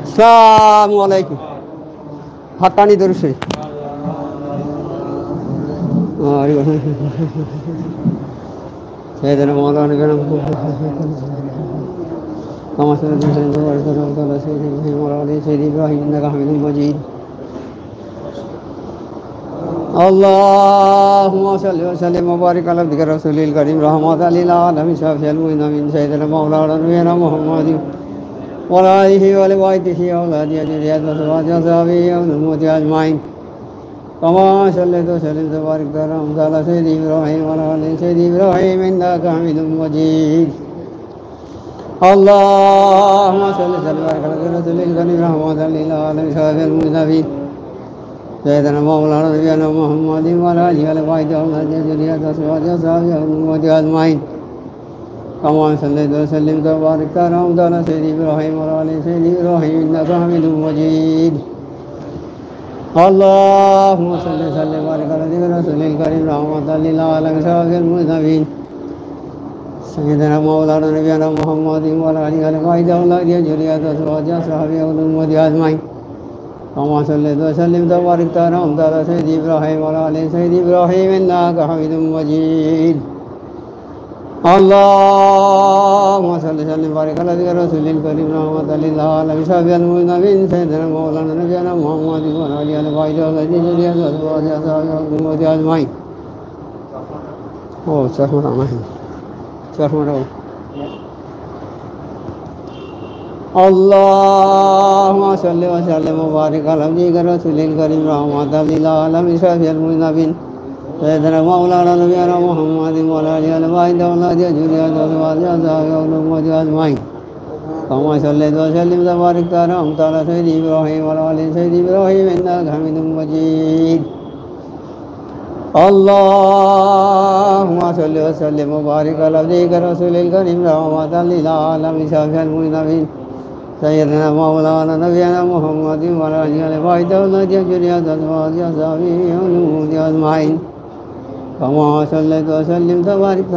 আসসালামু আলাইকুম। হাক্কানি দরুদ سيدنا مولانا نبينا كما سيدنا سيدنا مولانا سيدنا إبراهيم إنك حميد مجيد. اللهم صل وسلم وبارك على عبدك رسول الكريم رحمة للعالمين شافي المؤمنين سيدنا مولانا نبينا محمد وعلى آله وصحبه وأولاده وذريته وأزواجه وصحبه والأمة أجمعين. كما صليت وسلمت وباركت على سيدنا إبراهيم وعلى آل سيدنا إبراهيم إنك حميد مجيد. اللهم صل وسلم وبارك على رسول الكريم رحمة للعالمين شافي المؤمنين سيدنا مولانا نبينا محمد وعلى آله وصحبه وأولاده وذريته وأزواجه وصحبه والأمة أجمعين. كما صليت وسلمت وباركت على سيدنا إبراهيم وعلى آل سيدنا إبراهيم إنك حميد مجيد. اللهم صل وسلم وبارك على رسول الكريم رحمة للعالمين شافي المذنبين سيدنا مولانا نبينا محمد وعلى آله وصحبه وأولاده وذريته وأزواجه وصحبه والأمة أجمعين. كما صليت وسلمت وباركت على سيدنا إبراهيم وعلى آل سيدنا إبراهيم إنك حميد مجيد. اللهم صل وسلم وبارك على رسول الكريم رحمة للعالمين شافي المذنبين سيدنا مولانا نبينا محمد وعلى آله وصحبه وأولاده وذريته وأزواجه وصحبه والأمة أجمعين. اللهم صل وسلم وبارك على عبدك رسول الكريم رحمة للعالمين شافي المذنبين سيدنا مولانا نبينا محمد وعلى آله وصحبه وأولاده وذريته وأزواجه وصحبه والأمة أجمعين. كما صليت وسلمت وباركت على سيدنا إبراهيم وعلى آل سيدنا إبراهيم إنك حميد مجيد. اللهم صل وسلم وبارك على عبدك رسول الكريم رحمة للعالمين شافي المذنبين سيدنا مولانا نبينا محمد وعلى آله وصحبه وأولاده وذريته وأزواجه وصحبه والأمة أجمعين. كما صليت وسلمت وباركت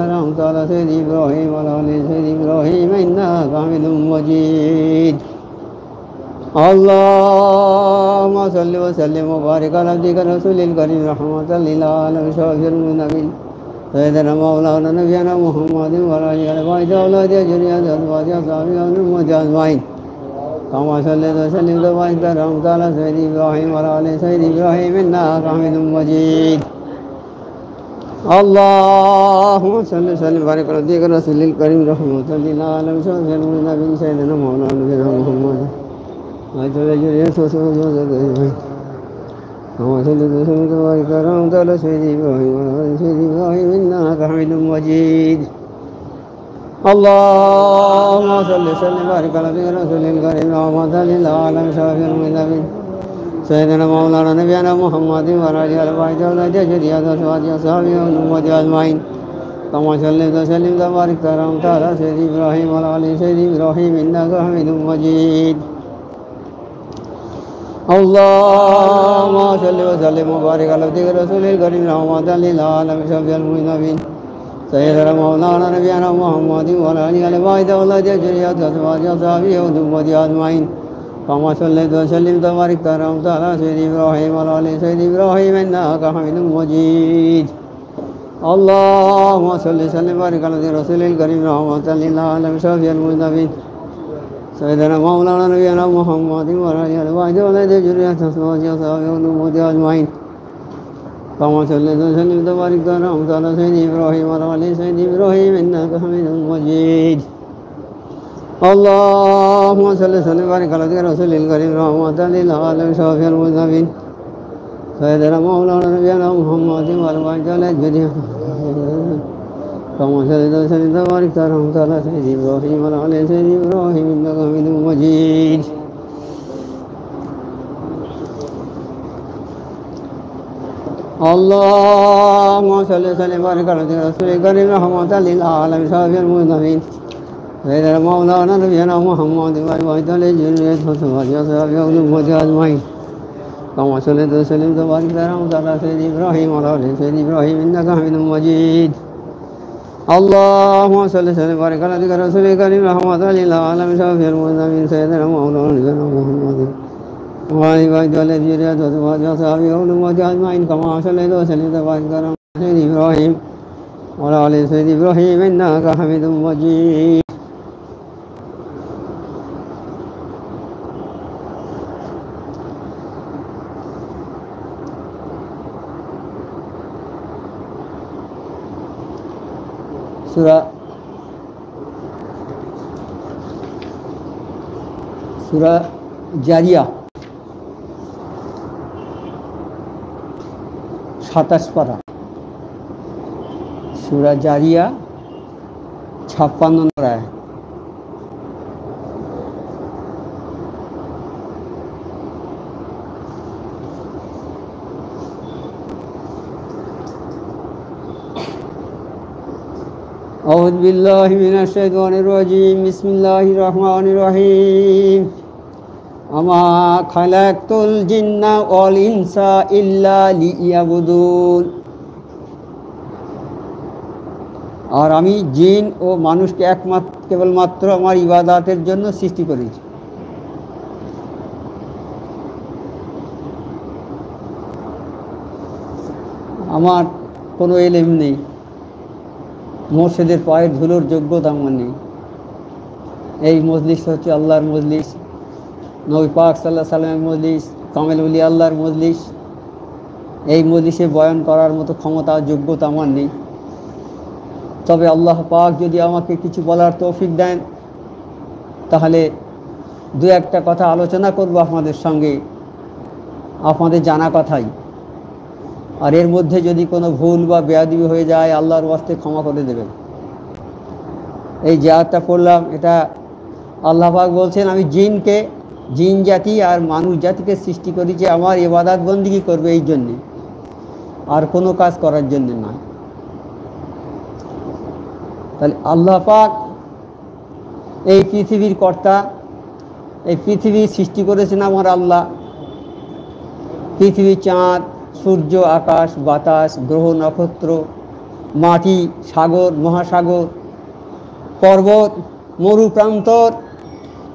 على سيدنا إبراهيم وعلى آل سيدنا إبراهيم إنك حميد مجيد. اللهم صل وسلم وبارك على عبدك رسول الكريم رحمة للعالمين شافي المذنبين سيدنا مولانا نبينا محمد وعلى آله وصحبه وأولاده وذريته وأزواجه وصحبه والأمة أجمعين. كما صليت وسلمت وباركت على سيدنا إبراهيم وعلى آل سيدنا إبراهيم إنك حميد مجيد. اللهم صل وسلم وبارك على عبدك رسول الكريم رحمة للعالمين شافي المذنبين سيدنا مولانا نبينا محمد وعلى آله وصحبه وسلم. كما صليت وسلمت وباركت على سيدنا إبراهيم وعلى آل سيدنا إبراهيم إنك حميد مجيد. اللهم صل وسلم وبارك على عبدك رسول الكريم رحمة للعالمين شافي المذنبين سيدنا مولانا نبينا محمد وعلى آله وصحبه وأولاده وذريته وأزواجه وصحبه والأمة أجمعين. كما صليت وسلمت وباركت على سيدنا إبراهيم وعلى آل سيدنا إبراهيم إنك حميد مجيد. اللهم صل وسلم وبارك على عبدك رسول الكريم رحمة للعالمين شافي المذنبين سيدنا مولانا نبينا محمد وعلى آله وصحبه وأولاده وذريته وأزواجه وصحبه والأمة أجمعين. كما صليت وسلمت وباركت على سيدنا إبراهيم وعلى آل سيدنا إبراهيم إنك حميد مجيد. اللهم صل وسلم وبارك على رسول الكريم رحمة للعالمين شافي المذنبين سيدنا مولانا نبينا محمد وعلى آله وصحبه وأولاده وذريته وأزواجه وصحبه والأمة أجمعين. كما صليت وسلمت وباركت على سيدنا إبراهيم وعلى آل سيدنا إبراهيم إنك حميد مجيد. اللهم صل وسلم وبارك على رسول الكريم رحمة للعالمين شافي المذنبين سيدنا مولانا نبينا محمد وعلى آله وصحبه. كما صليت وسلمت وباركت على سيدنا إبراهيم وعلى آل سيدنا إبراهيم إنك حميد مجيد. اللهم صل وسلم وبارك على رسول الكريم رحمة للعالمين شافي المذنبين سيدنا مولانا نبينا محمد وعلى آله وذريته وأزواجه وصحبه والأمة أجمعين. كما صليت وسلمت وباركت على سيدنا إبراهيم وعلى آل سيدنا إبراهيم إنك حميد مجيد. اللهم صل وسلم وبارك على عبدك رسولك الكريم رحمة للعالمين شفيع المذنبين سيدنا مولانا نبينا محمد وعلى آله والذرية وأزواجه وصحبه وأمته أجمعين كما صليت وسلمت وبارك على سيدنا إبراهيم وعلى آل سيدنا إبراهيم إنك حميد مجيد. সূরা জারিয়া 27 পারা, সূরা জারিয়া 56 নম্বর আয়াত। أعوذ بالله من الشيطان الرجيم بسم الله الرحمن الرحيم وما خلقت الجن والإنس إلا ليعبدون। আর আমি জিন ও মানুষকে কেবলমাত্র আমার ইবাদতের জন্য সৃষ্টি করেছি। আমার কোনো ইলম নেই, মোর্শেদের পায়ের ধুলোর যোগ্যতা আমার নেই। এই মজলিস হচ্ছে আল্লাহর মজলিস, নবী পাক সাল্লাল্লাহু আলাইহি সাল্লামের মজলিস, কামেল ওলি আল্লাহর মজলিস। এই মজলিসে বয়ান করার মতো ক্ষমতা যোগ্যতা আমার নেই। তবে আল্লাহ পাক যদি আমাকে কিছু বলার তৌফিক দেন তাহলে দু একটা কথা আলোচনা করব আপনাদের সঙ্গে, আপনাদের জানা কথাই। আর এর মধ্যে যদি কোনো ভুল বা বেয়াদবি হয়ে যায় আল্লাহর ওয়াস্তে ক্ষমা করে দেবেন। এই যে আয়াতটা পড়লাম, এটা আল্লাহ পাক বলছেন আমি জিন জাতি আর মানুষ জাতিকে সৃষ্টি করেছি আমার ইবাদত বন্দেগী করবে এই জন্যে, আর কোনো কাজ করার জন্য নয়। তাহলে আল্লাহ পাক এই পৃথিবীর কর্তা, এই পৃথিবী সৃষ্টি করেছেন আমার আল্লাহ। পৃথিবী, চাঁদ, সূর্য, আকাশ, বাতাস, গ্রহ, নক্ষত্র, মাটি, সাগর, মহাসাগর, পর্বত, মরুপ্রান্তর,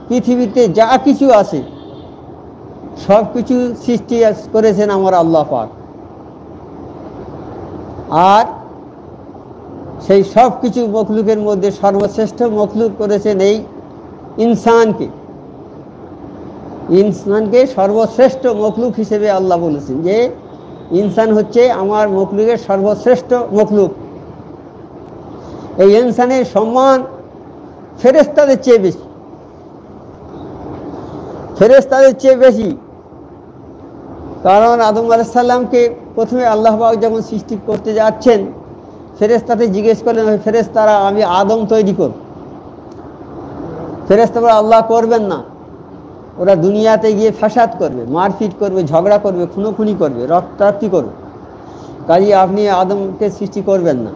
পৃথিবীতে যা কিছু আছে সব কিছু সৃষ্টি করেছেন আমার আল্লাহ পাক। আর সেই সব কিছু মখলুকের মধ্যে সর্বশ্রেষ্ঠ মখলুক করেছেন এই ইনসানকে সর্বশ্রেষ্ঠ মখলুক হিসেবে আল্লাহ বলেছেন যে ইনসান হচ্ছে আমার মখলুকের সর্বশ্রেষ্ঠ মখলুক। এই ইনসানের সম্মান ফেরেশতাদের চেয়ে বেশি, কারণ আদম আলাইহিস সালামকে প্রথমে আল্লাহ পাক যখন সৃষ্টি করতে যাচ্ছেন ফেরেশতাদের জিজ্ঞেস করলেন, ফেরেশতারা আমি আদম তৈরি করব। ফেরেশতারা আল্লাহ করবেন না, ওরা দুনিয়াতে গিয়ে ফাসাদ করবে, মারপিট করবে, ঝগড়া করবে, খুনোখুনি করবে, রক্তারক্তি করবে, কাজে আপনি আদমকে সৃষ্টি করবেন না।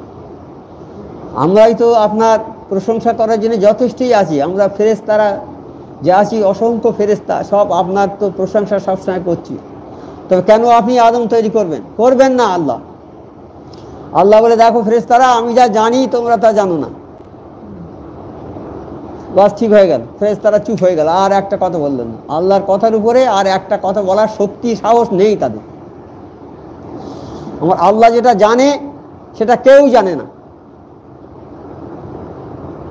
আমরাই তো আপনার প্রশংসা করার জন্য যথেষ্টই আছি, আমরা ফেরেশতারা যে আছি অসংখ্য ফেরেশতা সব আপনার তো প্রশংসা সবসময় করছি, তবে কেন আপনি আদম তৈরি করবেন না? আল্লাহ বলে দেখো ফেরেশতারা আমি যা জানি তোমরা তা জানো না। বাস ঠিক হয়ে গেল, ফেরেশতারা চুপ হয়ে গেল, আর একটা কথা বললেন না। আল্লাহর কথার উপরে আর একটা কথা বলার শক্তি সাহস নেই তাদের। আমার আল্লাহ যেটা জানে সেটা কেউ জানে না।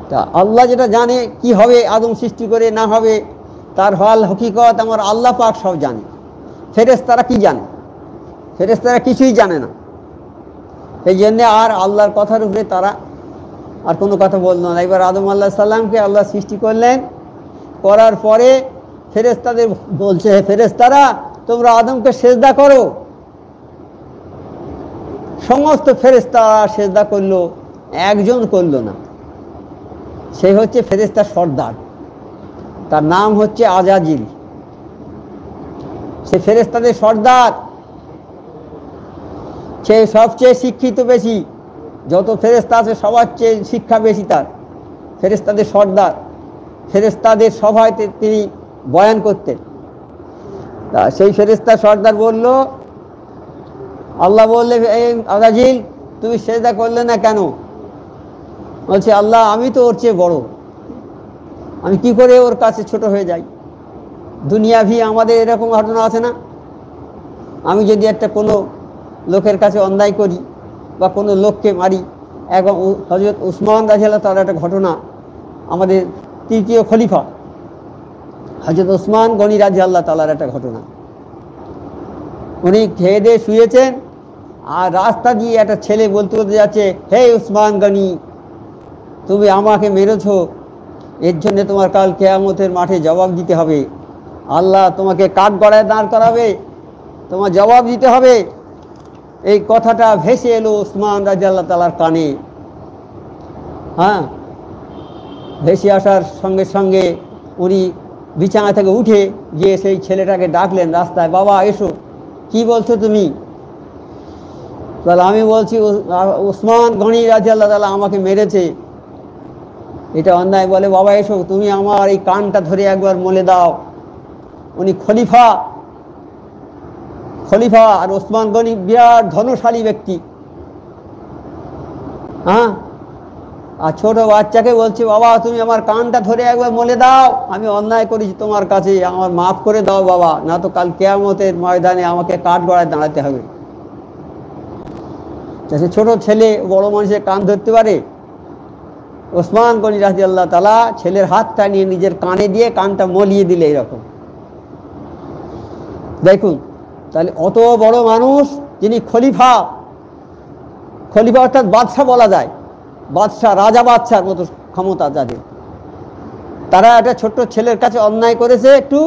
তা আল্লাহ যেটা জানে কি হবে আদম সৃষ্টি করে না হবে তার হাল হকিকত আমার আল্লাহ পাক সব জানে। ফেরেশতারা কি জানে? ফেরেশতারা কিছুই জানে না। এই জন্যে আর আল্লাহর কথার উপরে তারা আর কোনো কথা বলল না। এবার আদম আলাইহিস সালামকে আল্লাহ সৃষ্টি করলেন, করার পরে ফেরেশতাদের বলছে হে ফেরেশতারা তোমরা আদমকে সেজদা করো। সমস্ত ফেরেশতারা সেজদা করলো, একজন করলো না। সে হচ্ছে ফেরেশতার সর্দার, তার নাম হচ্ছে আজাজিল। সে ফেরেশতাদের সর্দার, সে সবচেয়ে শিক্ষিত বেশি, যত ফেরেশতা আছে সবার চেয়ে শিক্ষা বেশি তার। ফেরেশতাদের সর্দার, ফেরেশতাদের সভায় তিনি বয়ান করতেন। তা সেই ফেরেশতার সর্দার বলল, আল্লাহ বললে এই আজাজিল তুমি সেজদা করলে না কেন? বলছে আল্লাহ আমি তো ওর চেয়ে বড়, আমি কি করে ওর কাছে ছোট হয়ে যাই? দুনিয়াভি আমাদের এরকম ঘটনা আছে না? আমি যদি একটা কোনো লোকের কাছে অন্যায় করি বা কোনো লোককে মারি, এবং হযরত উসমান রাদিয়াল্লাহু তাআলা একটা ঘটনা, আমাদের তৃতীয় খলিফা হযরত উসমান গনি রাদিয়াল্লাহু তাআলার একটা ঘটনা। উনি খেয়ে দিয়ে শুয়েছেন, আর রাস্তা দিয়ে একটা ছেলে বলতে বলতে যাচ্ছে, হে উসমান গনি, তুমি আমাকে মেরেছো, এর জন্য তোমার কাল কিয়ামতের মাঠে জবাব দিতে হবে, আল্লাহ তোমাকে কাঠগড়ায় দাঁড় করাবে, তোমার জবাব দিতে হবে। এই কথাটা ভেসে এলো উসমান রাদিয়াল্লাহু তাআলার কানে। হ্যাঁ, ভেসে আসার সঙ্গে সঙ্গে উনি বিছানা থেকে উঠে গিয়ে সেই ছেলেটাকে ডাকলেন রাস্তায়, বাবা এসো, কি বলছো তুমি? তাহলে আমি বলছি উসমান গনি রাদিয়াল্লাহু তাআলা আমাকে মেরেছে, এটা অন্যায়। বলে বাবা এসো, তুমি আমার এই কানটা ধরে একবার মলে দাও। উনি খলিফা, আর ওসমান গনি বিরাট ধনশালী ব্যক্তি। হ্যাঁ, আর ছোট বাচ্চাকে বলছে বাবা তুমি আমার কানটা ধরে একবার মলে দাও, আমি অন্যায় করেছি তোমার কাছে, আমার মাফ করে দাও বাবা, না তো কাল কিয়ামতের ময়দানে আমাকে কাঠগড়ায় দাঁড়াতে হবে। ছোট ছেলে বড় মানুষের কান ধরতে পারে? ওসমান গনি রাদিয়াল্লাহু তাআলা ছেলের হাতটা নিয়ে নিজের কানে দিয়ে কানটা মলিয়ে দিলে এরকম। দেখুন, তাহলে অত বড় মানুষ, যিনি খলিফা অর্থাৎ বাদশাহ বলা যায়, বাদশাহ, রাজা বাদশার মতো ক্ষমতা যাদের, তারা একটা ছোট্ট ছেলের কাছে অন্যায় করেছে, একটু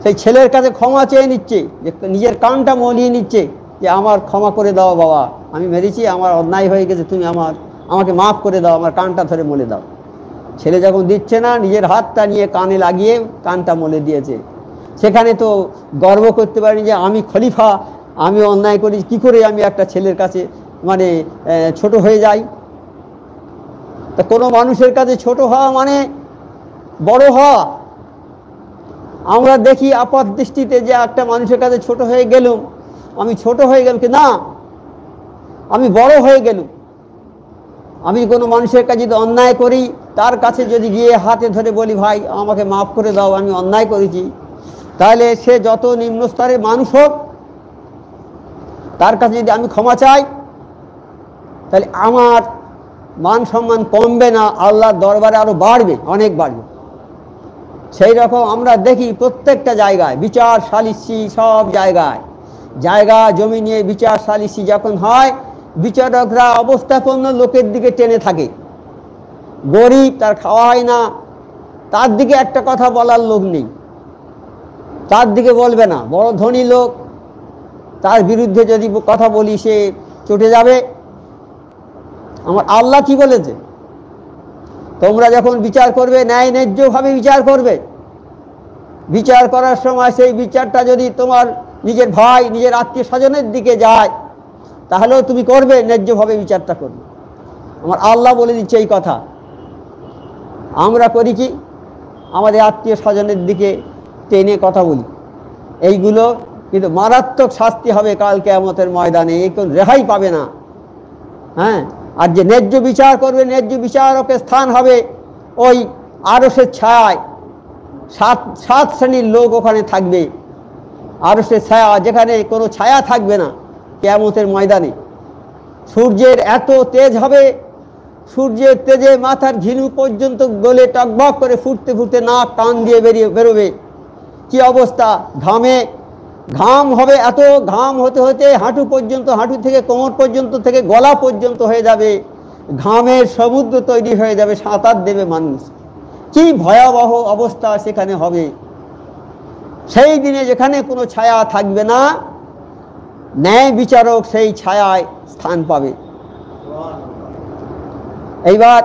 সেই ছেলের কাছে ক্ষমা চেয়ে নিচ্ছে, যে নিজের কানটা মলিয়ে নিচ্ছে, যে আমার ক্ষমা করে দাও বাবা, আমি মেরেছি, আমার অন্যায় হয়ে গেছে, তুমি আমাকে মাফ করে দাও, আমার কানটা ধরে মলে দাও। ছেলে যখন দিচ্ছে না, নিজের হাতটা নিয়ে কানে লাগিয়ে কানটা মলে দিয়েছে। সেখানে তো গর্ব করতে পারিনি যে আমি খলিফা, আমি অন্যায় করি, কি করে আমি একটা ছেলের কাছে মানে ছোট হয়ে যাই? তা কোনো মানুষের কাছে ছোট হওয়া মানে বড় হওয়া। আমরা দেখি আপাত দৃষ্টিতে যে একটা মানুষের কাছে ছোট হয়ে গেলুম, আমি ছোট হয়ে গেলাম কি না, আমি বড় হয়ে গেলুম। আমি কোনো মানুষের কাছে যদি অন্যায় করি, তার কাছে যদি গিয়ে হাতে ধরে বলি ভাই আমাকে মাফ করে দাও, আমি অন্যায় করেছি, তাহলে সে যত নিম্ন স্তরের মানুষ হোক, তার কাছে যদি আমি ক্ষমা চাই, তাহলে আমার মান সম্মান কমবে না, আল্লাহর দরবারে আরো বাড়বে, অনেক বাড়বে। সেই রকম আমরা দেখি প্রত্যেকটা জায়গায় বিচার সালিসি, সব জায়গায় জায়গা জমি নিয়ে বিচার সালিসি যখন হয়, বিচারকরা অবস্থাপন্ন লোকের দিকে টেনে থাকে। গরিব, তার খাওয়া হয় না, তার দিকে একটা কথা বলার লোক নেই, তার দিকে বলবে না। বড় ধনী লোক, তার বিরুদ্ধে যদি কথা বলি সে চটে যাবে। আমার আল্লাহ কি বলেছে? তোমরা যখন বিচার করবে, ন্যায় ন্যায্যভাবে বিচার করবে। বিচার করার সময় সেই বিচারটা যদি তোমার নিজের ভাই, নিজের আত্মীয় স্বজনের দিকে যায়, তাহলেও তুমি করবে, ন্যায্যভাবে বিচারটা করবে। আমার আল্লাহ বলে দিচ্ছে এই কথা। আমরা করি কি? আমাদের আত্মীয় স্বজনের দিকে টেনে কথা বলি। এইগুলো কিন্তু মারাত্মক শাস্তি হবে কাল কিয়ামতের ময়দানে, এই কোন রেহাই পাবে না। হ্যাঁ, আর যে ন্যায্য বিচার করবে, ন্যায্য বিচারকের স্থান হবে ওই আরশের ছায়ায়। সাত শ্রেণীর লোক ওখানে থাকবে, আরশের ছায়া, যেখানে কোনো ছায়া থাকবে না কিয়ামতের ময়দানে। সূর্যের এত তেজ হবে, সূর্যের তেজে মাথার ঝিনু পর্যন্ত গলে টকবক করে ফুটতে ফুটতে নাক কান দিয়ে বেরোবে। কি অবস্থা! ঘাম হবে, এত ঘাম হতে হতে হাঁটু পর্যন্ত, হাঁটু থেকে কোমর পর্যন্ত, থেকে গলা পর্যন্ত হয়ে যাবে, ঘামের সমুদ্র তৈরি হয়ে যাবে, সাঁতার দেবে মানুষ। কি ভয়াবহ অবস্থা সেখানে হবে। সেই দিনে যেখানে কোনো ছায়া থাকবে না, ন্যায় বিচারক সেই ছায়ায় স্থান পাবে। এইবার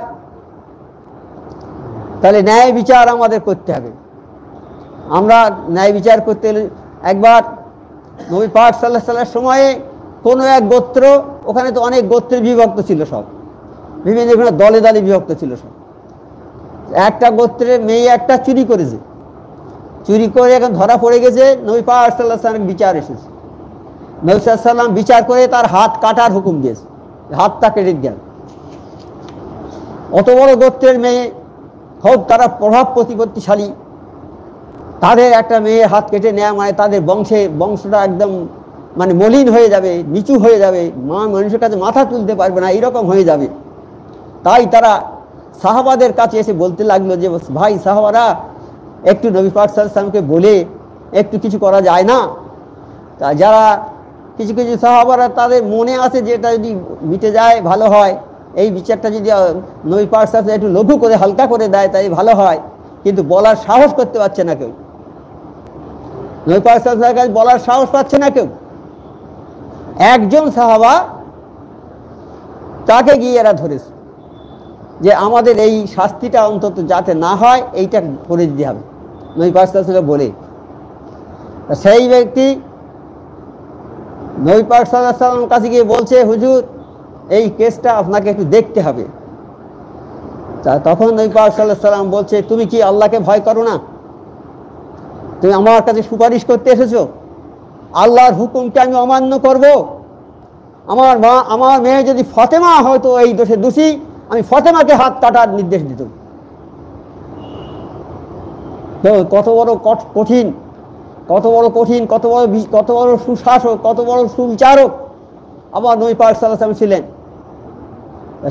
তাহলে ন্যায় বিচার আমাদের করতে হবে। আমরা ন্যায় বিচার করতে গেলে, একবার নবী পাক সাল্লাল্লাহু আলাইহি ওয়াসাল্লামের সময়ে কোনো এক গোত্র, ওখানে তো অনেক গোত্রে বিভক্ত ছিল, সব বিভিন্ন দলে দলে বিভক্ত ছিল সব। একটা গোত্রের মেয়ে একটা চুরি করেছে, চুরি করে এখন ধরা পড়ে গেছে। নবী পাক সাল্লাল্লাহু আলাইহি ওয়াসাল্লামের বিচার এসেছে। নবী সাল্লাল্লাহু আলাইহি ওয়াসাল্লাম বিচার করে তার হাত কাটার হুকুম দিয়েছে, হাতটা কেটে দেন। অত বড় গোত্রের মেয়ে, হোক তারা প্রভাব প্রতিপত্তিশালী, তাদের একটা মেয়ে হাত কেটে নেওয়া মানে তাদের বংশটা একদম মানে মলিন হয়ে যাবে, নিচু হয়ে যাবে, মানুষের কাছে মাথা তুলতে পারবে না, এইরকম হয়ে যাবে। তাই তারা সাহাবাদের কাছে এসে বলতে লাগলো যে ভাই সাহাবারা, একটু নবী পাক সাল্লাল্লাহু আলাইহি ওয়াসাল্লামকে বলে একটু কিছু করা যায় না? তা যারা কিছু কিছু সাহাবারা তাদের মনে আছে যে এটা যদি মিটে যায় ভালো হয়, এই বিচারটা যদি নবী পাক সাল্লাল্লাহু আলাইহি ওয়াসাল্লাম একটু লঘু করে হালকা করে দেয় তাই ভালো হয়, কিন্তু বলার সাহস করতে পারছে না কেউ। নবী পাক সাল্লাল্লাহু আলাইহি ওয়াসাল্লামের কাছে বলার সাহস পাচ্ছে না কেউ। একজন সাহাবা, তাকে গিয়ে এরা ধরেছে যে আমাদের এই শাস্তিটা অন্তত যাতে না হয় এইটা করে দিতে হবে নবী পাক সাল্লাল্লাহু আলাইহি ওয়াসাল্লাম বলে। সেই ব্যক্তি নবী পাক সাল্লাল্লাহু আলাইহি ওয়াসাল্লামের কাছে গিয়ে বলছে, হুজুর এই কেসটা আপনাকে একটু দেখতে হবে। তখন নবী পাক সাল্লাল্লাহু আলাইহি ওয়াসাল্লাম বলছে, তুমি কি আল্লাহকে ভয় করো না? তুমি আমার কাছে সুপারিশ করতে এসেছো, আল্লাহর হুকুমকে আমি অমান্য করব? আমার মেয়ে যদি ফাতেমা হয়তো এই দোষে দোষী, আমি ফাতেমাকে হাত কাটার নির্দেশ দিত। তো কত বড় কঠিন, কত বড় কঠিন, কত বড় সুশাসক, কত বড় সুবিচারক আবার নবী পাক সাল্লাল্লাহু আলাইহি ওয়াসাল্লাম ছিলেন।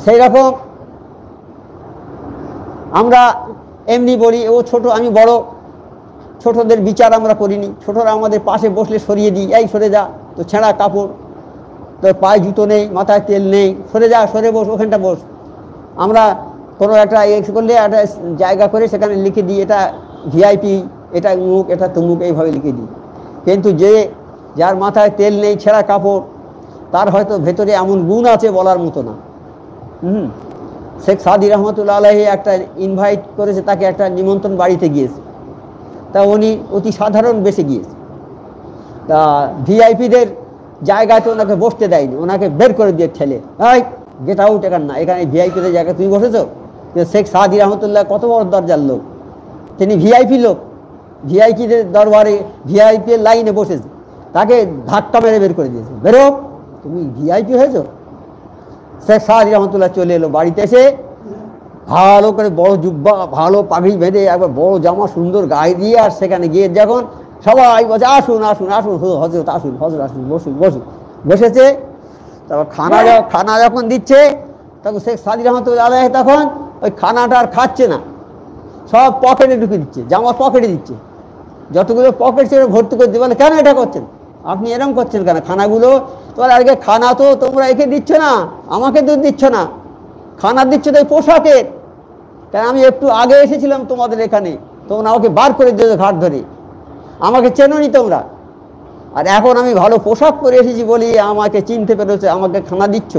সেই রকম আমরা এমনি বলি ও ছোট আমি বড়, ছোটদের বিচার আমরা করিনি। ছোটরা আমাদের পাশে বসলে সরিয়ে দিই, এই সরে যা, তো ছেঁড়া কাপড়, তোর পায়ে জুতো নেই, মাথায় তেল নেই, সরে যা, সরে বস, ওখানটা বস। আমরা কোনো একটা করলে একটা জায়গা করে সেখানে লিখে দিই এটা ভিআইপি, এটা মুখ, এটা তুমুক, এইভাবে লিখে দিই। কিন্তু যার মাথায় তেল নেই, ছেঁড়া কাপড়, তার হয়তো ভেতরে এমন গুণ আছে বলার মতো না। শেখ সাদি রহমতুল্লাহ আলাইহি একটা ইনভাইট করেছে, তাকে একটা নিমন্ত্রণ বাড়িতে গিয়েছে। তা উনি অতি সাধারণ বেশে গিয়েছে। তা ভিআইপিদের জায়গাতে ওনাকে বসতে দেয়নি, ওনাকে বের করে দিয়ে ঠেলে, এই গেট আউট, এখানে না, এখানে ভিআইপিদের জায়গায় তুমি বসেছো। শেখ সাদি রহমতুল্লাহ কত বড় দরজার লোক, তিনি ভিআইপি লোক, ভিআইপিদের দরবারে ভিআইপি লাইনে বসেছে, তাকে ধাক্কা মেরে বের করে দিয়েছে, বেরো, তুমি ভিআইপি হয়েছো। শেখ সাদি রহমতুল্লাহ চলে এলো বাড়িতে, এসে ভালো করে বড় জুব্বা, ভালো পাগড়ি বেঁধে, একবার বড় জামা সুন্দর গায়ে দিয়ে, আর সেখানে গিয়ে যখন সবাই বলছে আসুন আসুন আসুন হজরত আসুন, হজরত আসুন, বসুন বসুন, বসেছে। তারপর খানা যখন দিচ্ছে, তখন শেখ সাদি রহমতুল্লাহ আলাইহি তখন ওই খানাটা আর খাচ্ছে না, সব পকেটে ঢুকে দিচ্ছে, জামা পকেটে দিচ্ছে, যতগুলো পকেট ছিল ভর্তি করে দিয়ে। বলে কেন এটা করছেন আপনি, এরকম করছেন কেন? খানাগুলো তোমার আগে খানা তো তোমরা একে দিচ্ছ না, আমাকে দুধ দিচ্ছ না, খানা দিচ্ছ তো এই পোশাকের। কেন আমি একটু আগে এসেছিলাম তোমাদের এখানে, তোমরা আমাকে বার করে দিয়েছো ঘাট ধরে, আমাকে চেনোনি তোমরা, আর এখন আমি ভালো পোশাক পরে এসেছি বলি আমাকে চিনতে পেরেছো, আমাকে খানা দিচ্ছ।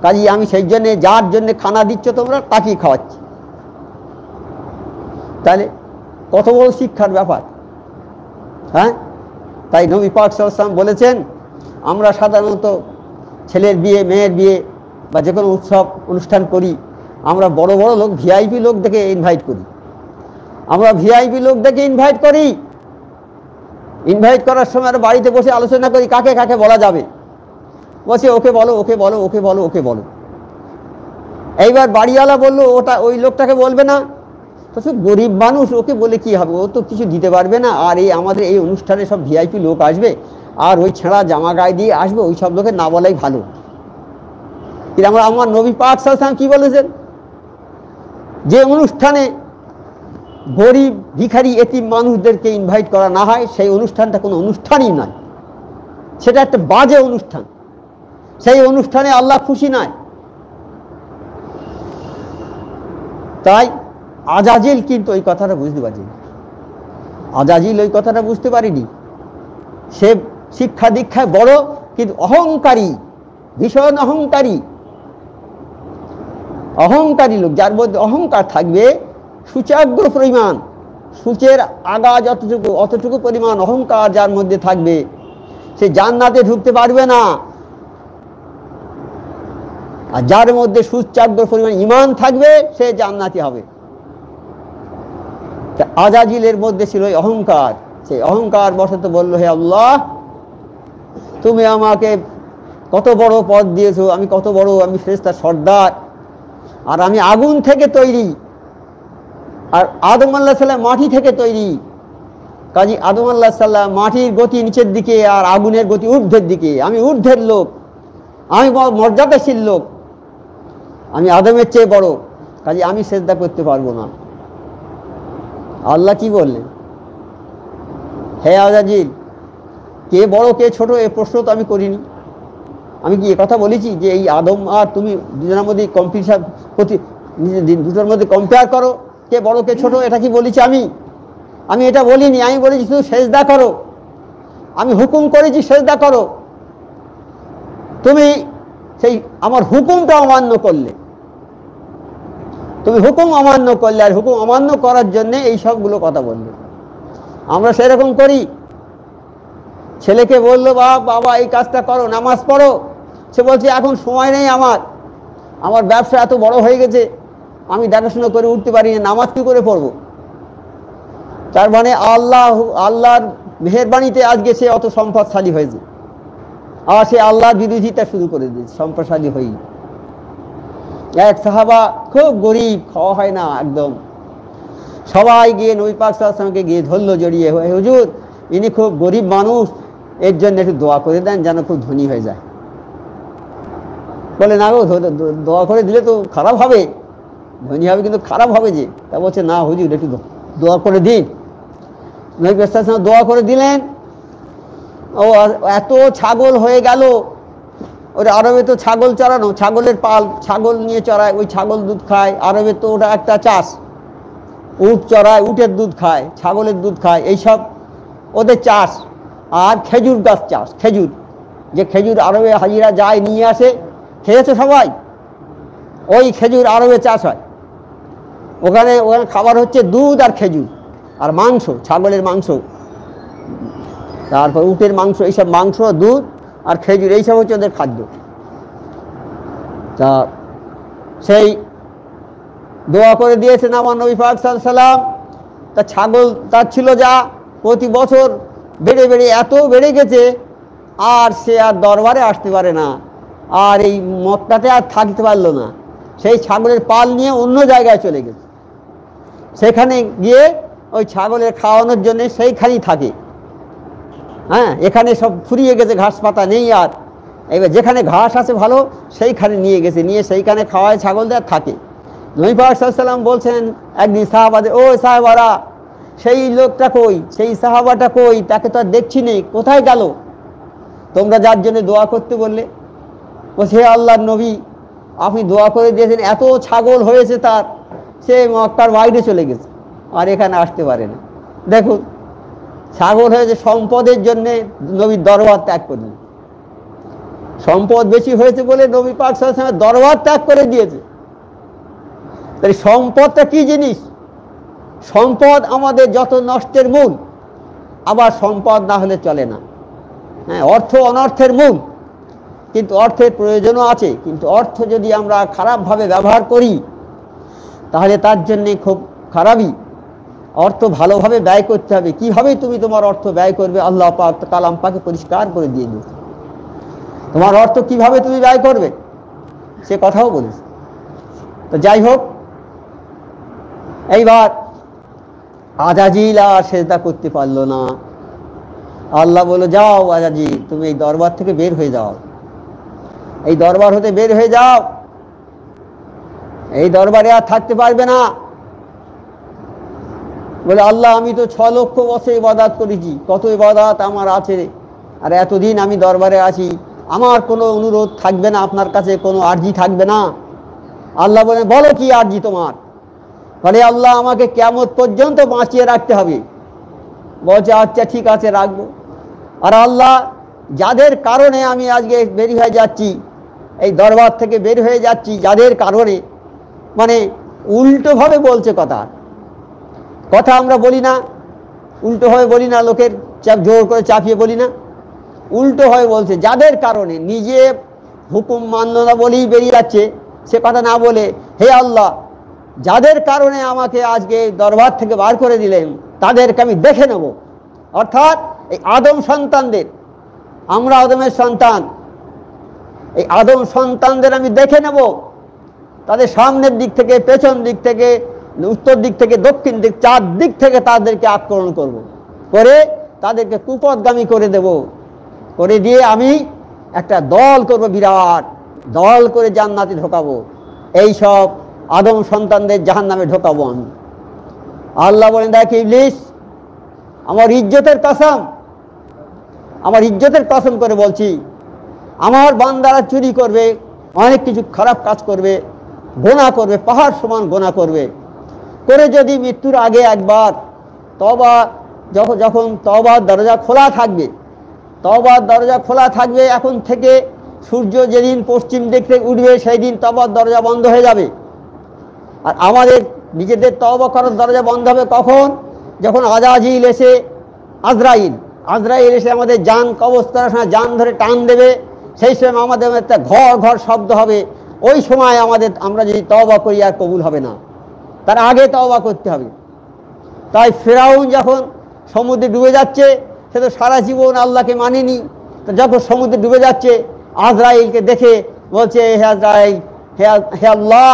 কাজেই আমি সেই জন্যে, যার জন্যে খানা দিচ্ছ তোমরা, তাকেই খাওয়াচ্ছি। তাহলে কত বড় শিক্ষার ব্যাপার, হ্যাঁ? তাই নবী পাক সাল্লাল্লাহু আলাইহি ওয়াসাল্লাম বলেছেন, আমরা সাধারণত ছেলের বিয়ে, মেয়ের বিয়ে বা যে কোনো উৎসব অনুষ্ঠান করি, আমরা বড় বড় লোক, ভিআইপি লোক দেখে ইনভাইট করি। আমরা ভিআইপি লোক দেখে ইনভাইট করি। ইনভাইট করার সময় আমরা বাড়িতে বসে আলোচনা করি কাকে কাকে বলা যাবে, বসে ওকে বলো, ওকে বলো, ওকে বলো, ওকে বলো। এইবার বাড়িওয়ালা বললো ওটা ওই লোকটাকে বলবে না, তো সে গরিব মানুষ, ওকে বলে কি হবে, ও তো কিছু দিতে পারবে না। আর এই আমাদের এই অনুষ্ঠানে সব ভিআইপি লোক আসবে, আর ওই ছেঁড়া জামা গায়ে দিয়ে আসবে, ওই সব লোকের না বলাই ভালো। কিন্তু আমার নবী পাক সাল্লাল্লাহু আলাইহি ওয়াসাল্লাম কি বলেছেন, যে অনুষ্ঠানে গরিব ভিখারি এতিম মানুষদেরকে ইনভাইট করা না হয়, সেই অনুষ্ঠানটা কোনো অনুষ্ঠানই নয়, সেটা একটা বাজে অনুষ্ঠান, সেই অনুষ্ঠানে আল্লাহ খুশি নয়। তাই আজাজিল কিন্তু ওই কথাটা বুঝতে পারিনি, আজাজিল ওই কথাটা বুঝতে পারিনি। সে শিক্ষা দীক্ষায় বড়, কিন্তু অহংকারী, ভীষণ অহংকারী, অহংকারী লোক, যার মধ্যে অহংকার থাকবে সূচাগ্র পরিমাণ, সূচের আগা যতটুকু অতটুকু পরিমাণ অহংকার যার মধ্যে থাকবে, সে জান্নাতে ঢুকতে পারবে না। আর যার মধ্যে সূচাগ্র পরিমাণ ঈমান থাকবে, সে জান্নাতি হবে। আজাজিলের মধ্যে ছিল ওই অহংকার, সেই অহংকার বশত বলল, হে আল্লাহ, তুমি আমাকে কত বড় পদ দিয়েছো, আমি কত বড়, আমি ফেরেশতার সর্দার, আর আমি আগুন থেকে তৈরি, আর আদম আলাইহিস সালাম মাটি থেকে তৈরি। কাজী আদম আলাইহিস সালাম মাটির গতি নিচের দিকে, আর আগুনের গতি ঊর্ধ্বের দিকে। আমি ঊর্ধ্বের লোক, আমি মর্যাদাশীল লোক, আমি আদমের চেয়ে বড়, কাজে আমি সেজদা করতে পারবো না। আল্লাহ কি বললেন? হে আজাজিল, কে বড় কে ছোট এ প্রশ্ন তো আমি করিনি। আমি কি কথা বলেছি যে এই আদম আর তুমি দুজনের মধ্যে কম্পিটিশন, দুটোর মধ্যে কম্পেয়ার করো কে বড় কে ছোট? এটা কি বলেছি আমি এটা বলিনি। আমি বলেছি শুধু সেজদা করো, আমি হুকুম করেছি সেজদা করো। তুমি সেই আমার হুকুমটা অমান্য করলে, তুমি হুকুম অমান্য করলে, আর হুকুম অমান্য করার জন্য এই সবগুলো কথা বললে। আমরা সেরকম করি। ছেলেকে বললো বাবা এই কাজটা করো, নামাজ পড়ো, সে বলছে এখন সময় নেই, আমার ব্যবসা এত বড় হয়ে গেছে, আমি দেখাশোনা করে উঠতে পারি না, নামাজ কি করে পড়বো? তার মানে আল্লাহর মেহেরবানিতে আজকে সে অত সম্পদশালী হয়েছে, আর সে আল্লাহর বিরোধিতা শুরু করে দিয়েছে সম্পদশালী হই। এক সাহাবা খুব গরিব, খাওয়া হয় না একদম, সবাই গিয়ে নবী পাক সাল্লাল্লাহু আলাইহি ওয়াসাল্লামকে গিয়ে ধরলো জড়িয়ে, হুজুর ইনি খুব গরিব মানুষ, এর জন্য একটু দোয়া করে দেন যেন খুব ধনী হয়ে যায়। বলে না গো, দোয়া করে দিলে তো খারাপ হবে, ধনী হবে কিন্তু খারাপ হবে যে। তা বলছে না হুজুর একটু দোয়া করে দিন। নবী পাক সাল্লাল্লাহু আলাইহি ওয়াসাল্লাম দোয়া করে দিলেন। ও এত ছাগল হয়ে গেল, ওই আরবে তো ছাগল চড়ানো, ছাগলের পাল, ছাগল নিয়ে চড়ায়, ওই ছাগল দুধ খায়। আরবে তো ওটা একটা চাষ, উট চড়ায়, উটের দুধ খায়, ছাগলের দুধ খায়, এইসব ওদের চাষ। আর খেজুর গাছ চাষ, খেজুর, যে খেজুর আরবে হাজিরা যায় নিয়ে আসে, খেয়েছে সবাই, ওই খেজুর আরবে চাষ হয়। ওখানে খাবার হচ্ছে দুধ আর খেজুর আর মাংস, ছাগলের মাংস, তারপর উটের মাংস, এইসব মাংস, দুধ আর খেজুর, এইসব হচ্ছে ওদের খাদ্য। তা সেই দোয়া করে দিয়েছেন আমার নবী পাক সাল্লাল্লাহু আলাইহি ওয়াসাল্লাম। তা ছাগল তার ছিল যা, প্রতি বছর বেড়ে বেড়ে এত বেড়ে গেছে, আর সে আর দরবারে আসতে পারে না, আর এই মক্কাতে আর থাকতে পারলো না। সেই ছাগলের পাল নিয়ে অন্য জায়গায় চলে গেছে, সেখানে গিয়ে ওই ছাগলের খাওয়ানোর জন্য সেইখানেই থাকে। হ্যাঁ, এখানে সব ফুরিয়ে গেছে, ঘাস পাতা নেই আর। এবার যেখানে ঘাস আছে ভালো সেইখানে নিয়ে গেছে, নিয়ে সেইখানে খাওয়ায় ছাগলদের, থাকে। নবী পাক সাল্লাল্লাহু আলাইহি ওয়াসাল্লাম বলছেন একদিন সাহাবাদের, ও সাহাবারা সেই লোকটা কই, সেই সাহাবাটা কই, তাকে তো আর দেখছি নেই, কোথায় গেল তোমরা যার জন্য দোয়া করতে বললে? বলছে হে আল্লাহর নবী, আপনি দোয়া করে দিয়েছেন, এত ছাগল হয়েছে তার, সে মক্কার বাইরে চলে গেছে, আর এখানে আসতে পারে না। দেখুন, ছাগল হয়েছে সম্পদের জন্যে নবীর দরবার ত্যাগ করলেন। সম্পদ বেশি হয়েছে বলে নবী পাক সাল্লাল্লাহু আলাইহি ওয়াসাল্লাম দরবার ত্যাগ করে দিয়েছে। তাই সম্পদটা কি জিনিস? সম্পদ আমাদের যত নষ্টের মূল, আবার সম্পদ না হলে চলে না। হ্যাঁ, অর্থ অনর্থের মূল, কিন্তু অর্থের প্রয়োজনও আছে, কিন্তু অর্থ যদি আমরা খারাপভাবে ব্যবহার করি তাহলে তার জন্যে খুব খারাপই। অর্থ ভালোভাবে ব্যয় করতে হবে। কীভাবে তুমি তোমার অর্থ ব্যয় করবে আল্লাহ পাক কালাম পাকে পরিষ্কার করে দিয়ে দিয়েছে। তোমার অর্থ কিভাবে তুমি ব্যয় করবে সে কথাও বলেছে। তো যাই হোক, এইবার আজাজিল আর সেজদা করতে পারলো না। আল্লাহ বলল, যাও আজাজিল, তুমি এই দরবার থেকে বের হয়ে যাও, এই দরবার হতে বের হয়ে যাও, এই দরবারে আর থাকতে পারবে না। বলে আল্লাহ, আমি তো 6 লক্ষ বছর ইবাদত করেছি, কত ইবাদত আমার আছে, আর এতদিন আমি দরবারে আছি, আমার কোনো অনুরোধ থাকবে না আপনার কাছে, কোনো আর্জি থাকবে না? আল্লাহ বলে, বলো কি আর্জি তোমার? বলে আল্লাহ, আমাকে কিয়ামত পর্যন্ত বাঁচিয়ে রাখতে হবে। বলছে আচ্ছা ঠিক আছে, রাখবো। আর আল্লাহ, যাদের কারণে আমি আজকে বের হয়ে যাচ্ছি, এই দরবার থেকে বের হয়ে যাচ্ছি, যাদের কারণে, মানে উল্টোভাবে বলছে কথা আমরা বলি না, উল্টোভাবে বলি না, লোকের জোর করে চাপিয়ে বলি না, উল্টোভাবে বলছে যাদের কারণে। নিজে হুকুম মান্য না বলেই বেরিয়ে যাচ্ছে, সে কথা না বলে, হে আল্লাহ, যাদের কারণে আমাকে আজকে দরবার থেকে বার করে দিলেন তাদেরকে আমি দেখে নেব। অর্থাৎ এই আদম সন্তানদের, আমরা আদমের সন্তান, এই আদম সন্তানদের আমি দেখে নেব, তাদের সামনের দিক থেকে, পেছন দিক থেকে, উত্তর দিক থেকে, দক্ষিণ দিক, 4 দিক থেকে তাদেরকে আক্রমণ করব, করে তাদেরকে কুপথগামী করে দেব, করে দিয়ে আমি একটা দল করব, বিরাট দল করে জান্নাতে ঢোকাবো, এই সব আদম সন্তানদের জাহান্নামে ঢোকাবো আমি। আল্লাহ বলেন, দেখ ইবলিস, আমার ইজ্জতের কসম, আমার ইজ্জতের কসম করে বলছি, আমার বান্দারা চুরি করবে, অনেক কিছু খারাপ কাজ করবে, গোনা করবে, পাহাড় সমান গোনা করবে, করে যদি মৃত্যুর আগে একবার তওবা, যখন তওবার দরজা খোলা থাকবে, তওবার দরজা খোলা থাকবে, এখন থেকে সূর্য যেদিন পশ্চিম দিক থেকে উঠবে সেই দিন তওবার দরজা বন্ধ হয়ে যাবে। আর আমাদের নিজেদের তওবা করার দরজা বন্ধ হবে কখন? যখন আজাজিল এসে, আজরাইল এসে আমাদের জান কবজ করার সময় জান ধরে টান দেবে, সেই সময় আমাদের একটা ঘর ঘর শব্দ হবে, ওই সময় আমরা যদি তওবা করি আর কবুল হবে না, তার আগে তওবা করতে হবে। তাই ফিরআউন যখন সমুদ্রে ডুবে যাচ্ছে, সে তো সারা জীবন আল্লাহকে মানেনি, তো যখন সমুদ্রে ডুবে যাচ্ছে আজরাইলকে দেখে বলছে, হে আজরাইল, হে আল্লাহ,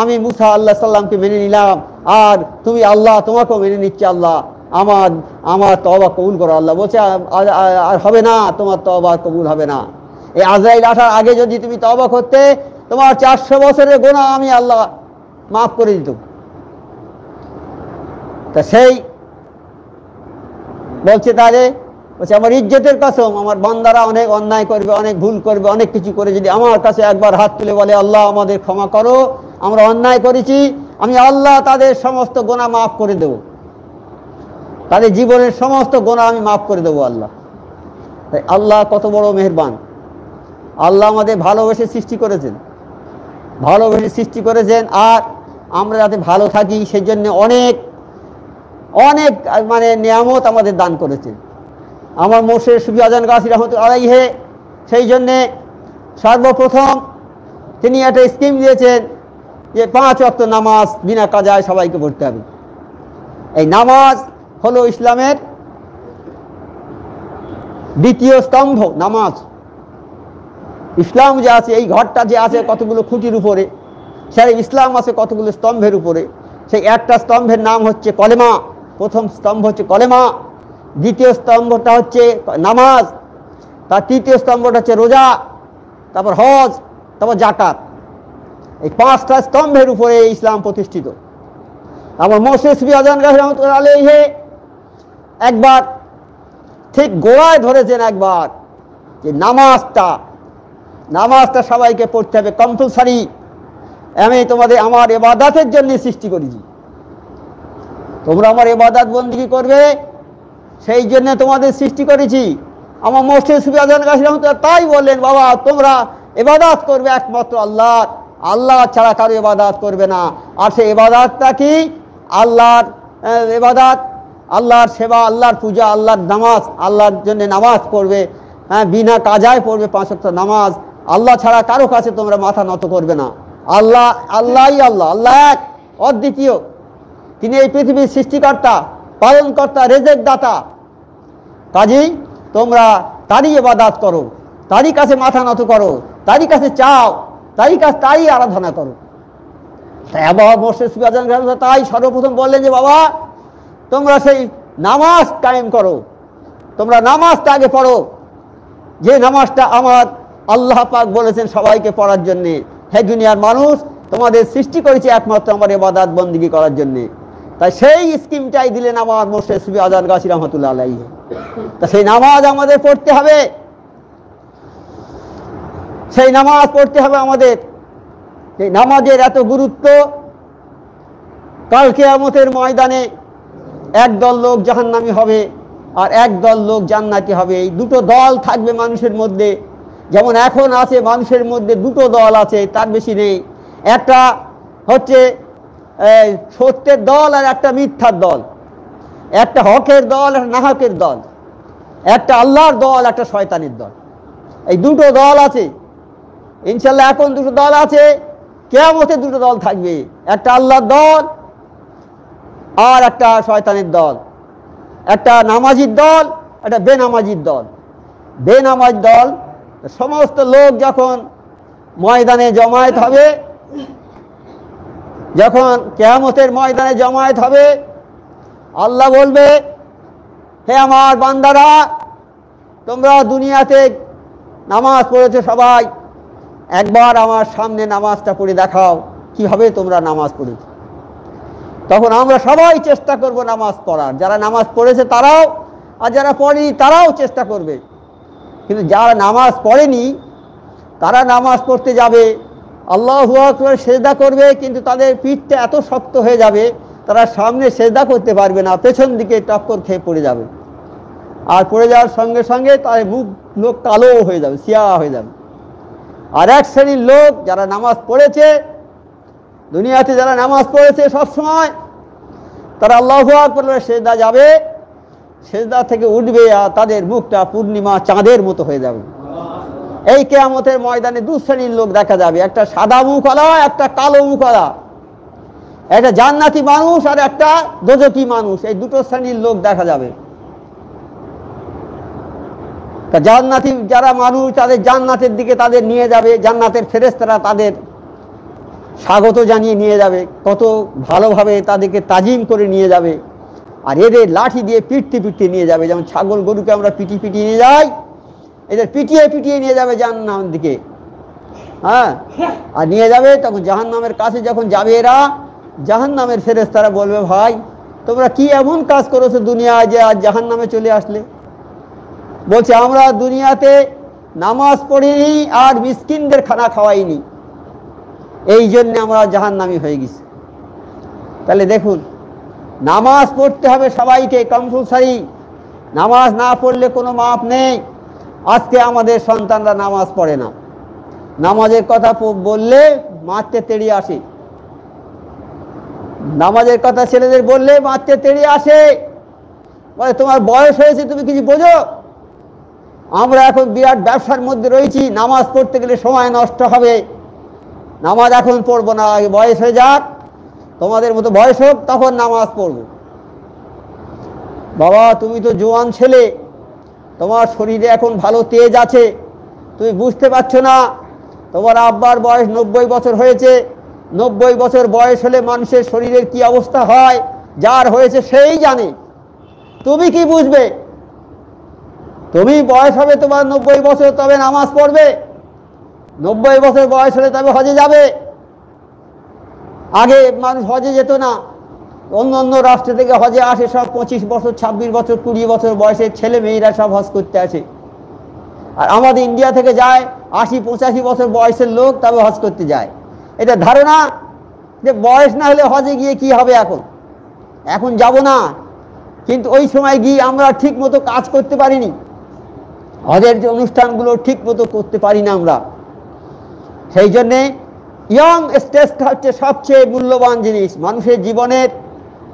আমি মুসা আল্লাহ সাল্লামকে মেনে নিলাম, আর তুমি আল্লাহ, তোমাকেও মেনে নিচ্ছে আল্লাহ, আমার তওবা কবুল করো। আল্লাহ বলছে, আর হবে না, তোমার তওবা কবুল হবে না। এই আজরাইল আসার আগে যদি তুমি তওবা করতে, তোমার 400 বছরের গুনাহ আমি আল্লাহ মাফ করে দিত। তা সেই বলছে, তাহলে বলছে, আমার ইজ্জতের কসম, আমার বান্দারা অনেক অন্যায় করবে, অনেক ভুল করবে, অনেক কিছু করে যদি আমার কাছে একবার হাত তুলে বলে, আল্লাহ আমাদের ক্ষমা করো, আমরা অন্যায় করেছি, আমি আল্লাহ তাদের সমস্ত গুনাহ মাফ করে দেব, তাদের জীবনের সমস্ত গুনাহ আমি মাফ করে দেবো আল্লাহ। তাই আল্লাহ কত বড় মেহেরবান। আল্লাহ আমাদের ভালোবেসে সৃষ্টি করেছেন, আর আমরা যাতে ভালো থাকি সেই জন্য অনেক অনেক মানে নিয়ামত আমাদের দান করেছেন। আমার মোর্শেদ সুফি আজান গাছি রহমতুল্লাহ আলাইহি সেই জন্যে সর্বপ্রথম তিনি একটা স্কিম দিয়েছেন যে 5 ওয়াক্ত নামাজ বিনা কাজায় সবাইকে পড়তে হবে। এই নামাজ হলো ইসলামের দ্বিতীয় স্তম্ভ। নামাজ, ইসলাম যে আছে, এই ঘরটা যে আছে কতগুলো খুঁটির উপরে, সেই ইসলাম আছে কতগুলো স্তম্ভের উপরে। সেই একটা স্তম্ভের নাম হচ্ছে কলেমা। প্রথম স্তম্ভ হচ্ছে কলেমা, দ্বিতীয় স্তম্ভটা হচ্ছে নামাজ, তার তৃতীয় স্তম্ভটা হচ্ছে রোজা, তারপর হজ, তারপর জাকাত। এই 5টা স্তম্ভের উপরে ইসলাম প্রতিষ্ঠিত। আমার মোর্শেদ সুফি আজান গাছি রহমতুল্লাহ আলাইহি একবার ঠিক গোড়ায় ধরেছেন একবার, যে নামাজটা সবাইকে পড়তে হবে, কম্পালসারি। আমি তোমাদের আমার ইবাদতের জন্য সৃষ্টি করেছি, তোমরা আমার ইবাদত বন্দেগী করবে, সেই জন্য তোমাদের সৃষ্টি করেছি। আমার মোর্শেদ সুফি আজান গাছি রহমতুল্লাহ তাই বললেন, বাবা তোমরা ইবাদত করবে একমাত্র আল্লাহ ছাড়া কারো ইবাদত করবে না। আর সেই ইবাদতটা কি? আল্লাহর ইবাদত, আল্লাহর সেবা, আল্লাহর পূজা, আল্লাহর নামাজ, আল্লাহর জন্য নামাজ পড়বে, বিনা কাজায় পড়বে 5 ওয়াক্ত নামাজ। আল্লাহ ছাড়া কারো কাছে তোমরা মাথা নত করবে না। আল্লাহ এক, অদ্বিতীয়। তিনি এই পৃথিবীর সৃষ্টিকর্তা, পালনকর্তা, রেজেক দাতা। কাজেই তোমরা তারই ইবাদত করো, তারই কাছে মাথা নত করো, তারই কাছে চাও, তারই আরাধনা করো। তাই বাবা মোর্শেদ সুফি আজান গাছি তাই সর্বপ্রথম বললেন যে, বাবা তোমরা সেই নামাজ কায়েম করো, তোমরা নামাজটা আগে পড়ো, যে নামাজটা আমার আল্লাহ পাক বলেছেন সবাইকে পড়ার জন্যে। হে দুনিয়ার মানুষ, তোমাদের সৃষ্টি করেছে একমাত্র আমার ইবাদত বন্দেগী করার জন্যে। তাই সেই স্কিমটাই দিলেন আমার মোর্শেদ সুফি আজান গাছি রহমতুল্লাহ আলাইহি। তা সেই নামাজ আমাদের পড়তে হবে, সেই নামাজ পড়তে হবে আমাদের। এই নামাজের এত গুরুত্ব, কাল কিয়ামতের ময়দানে একদল লোক জাহান্নামী হবে আর একদল লোক জান্নাতি হবে। এই দুটো দল থাকবে মানুষের মধ্যে। যেমন এখন আছে মানুষের মধ্যে দুটো দল আছে, তার বেশি নেই। একটা হচ্ছে সত্যের দল আর একটা মিথ্যার দল, একটা হকের দল আর নাহকের দল, একটা আল্লাহর দল, একটা শয়তানের দল। এই দুটো দল আছে ইনশাল্লাহ। এখন দুটো দল আছে, কিয়ামতে দুটো দল থাকবে, একটা আল্লাহর দল আর একটা শয়তানের দল, একটা নামাজির দল, একটা বেনামাজির দল। বেনামাজ দল, সমস্ত লোক যখন ময়দানে জমায়েত হবে, যখন কিয়ামতের ময়দানে জমায়েত হবে, আল্লাহ বলবে, হে আমার বান্দারা, তোমরা দুনিয়াতে নামাজ পড়েছো সবাই, একবার আমার সামনে নামাজটা পড়ে দেখাও কিভাবে তোমরা নামাজ পড়েছো। তখন আমরা সবাই চেষ্টা করব নামাজ পড়ার, যারা নামাজ পড়েছে তারাও, আর যারা পড়েনি তারাও চেষ্টা করবে। কিন্তু যারা নামাজ পড়েনি তারা নামাজ পড়তে যাবে, আল্লাহু আকবার সেজদা করবে, কিন্তু তাদের পিঠটা এত শক্ত হয়ে যাবে তারা সামনে সেজদা করতে পারবে না, পেছন দিকে টক্কর খেয়ে পড়ে যাবে। আর পড়ে যাওয়ার সঙ্গে সঙ্গে তার মুখ কালো হয়ে যাবে, সিয়া হয়ে যাবে। আর এক শ্রেণীর লোক যারা নামাজ পড়েছে, দুনিয়াতে যারা নামাজ পড়েছে সবসময়, তারা আল্লাহু আকবার বলে সেজদা যাবে, সেজদা থেকে উঠবে আর তাদের মুখটা পূর্ণিমা চাঁদের মতো হয়ে যাবে। এই কিয়ামতের ময়দানে দু শ্রেণীর লোক দেখা যাবে, একটা সাদা মুখওয়ালা, একটা কালো মুখওয়ালা, একটা জান্নাতি মানুষ আর একটা দোজকি মানুষ, এই দুটো শ্রেণীর লোক দেখা যাবে। তা জান্নাতি যারা মানুষ তাদের জান্নাতের দিকে তাদের নিয়ে যাবে, জান্নাতের ফেরেশতারা তাদের স্বাগত জানিয়ে নিয়ে যাবে, কত ভালোভাবে তাদেরকে তাজিম করে নিয়ে যাবে। আর এদের লাঠি দিয়ে পিটতে পিটতে নিয়ে যাবে, যেমন ছাগল গরুকে আমরা পিটিয়ে নিয়ে যাই, এদের পিটিয়ে নিয়ে যাবে জাহান্নামের দিকে। হ্যাঁ, আর নিয়ে যাবে, তখন জাহান্নামের কাছে যখন যাবে এরা, জাহান্নামের ফেরেশতারা বলবে, ভাই তোমরা কি এমন কাজ করেছো দুনিয়ায় যে আজ জাহান্নামে চলে আসলে? বলছে, আমরা দুনিয়াতে নামাজ পড়িনি আর মিসকিনদের খানা খাওয়াইনি, এই জন্য আমরা জাহান্নামী হয়ে গেছি। তাহলে দেখুন, নামাজ পড়তে হবে সবাইকে, কম্পালসারি। নামাজ না পড়লে কোনো মাপ নেই। আজকে আমাদের সন্তানরা নামাজ পড়ে না, নামাজের কথা বললে মারতে তেড়িয়ে আসে, নামাজের কথা ছেলেদের বললে মারতে তেড়িয়ে আসে, বলে তোমার বয়স হয়েছে, তুমি কিছু বোঝো? আমরা এখন বিরাট ব্যবসার মধ্যে রয়েছি, নামাজ পড়তে গেলে সময় নষ্ট হবে, নামাজ এখন পড়বো না, আগে বয়স হয়ে যাক, তোমাদের মতো বয়স হোক তখন নামাজ পড়বো। বাবা, তুমি তো জোয়ান ছেলে, তোমার শরীরে এখন ভালো তেজ আছে, তুমি বুঝতে পারছো না। তোমার আব্বার বয়স 90 বছর হয়েছে, 90 বছর বয়স হলে মানুষের শরীরের কি অবস্থা হয় যার হয়েছে সেই জানে, তুমি কি বুঝবে? তুমি বয়স হবে তোমার 90 বছর, তবে নামাজ পড়বে। 90 বছর বয়স হলে তবে হজে যাবে। আগে মানুষ হজে যেত না, অন্য অন্য রাষ্ট্র থেকে হজে আসে সব 25 বছর, 26 বছর, 20 বছর বয়সের ছেলে মেয়েরা সব হজ করতে আসে। আর আমাদের ইন্ডিয়া থেকে যায় 80-85 বছর বয়সের লোক, তবে হজ করতে যায়। এটা ধারণা যে বয়স না হলে হজে গিয়ে কি হবে, এখন যাব না। কিন্তু ওই সময় গিয়ে আমরা ঠিক মতো কাজ করতে পারিনি, হজের যে অনুষ্ঠানগুলো ঠিক মতো করতে পারি না আমরা। সেই জন্যে ইয়ং স্টেজটা হচ্ছে সবচেয়ে মূল্যবান জিনিস। মানুষের জীবনের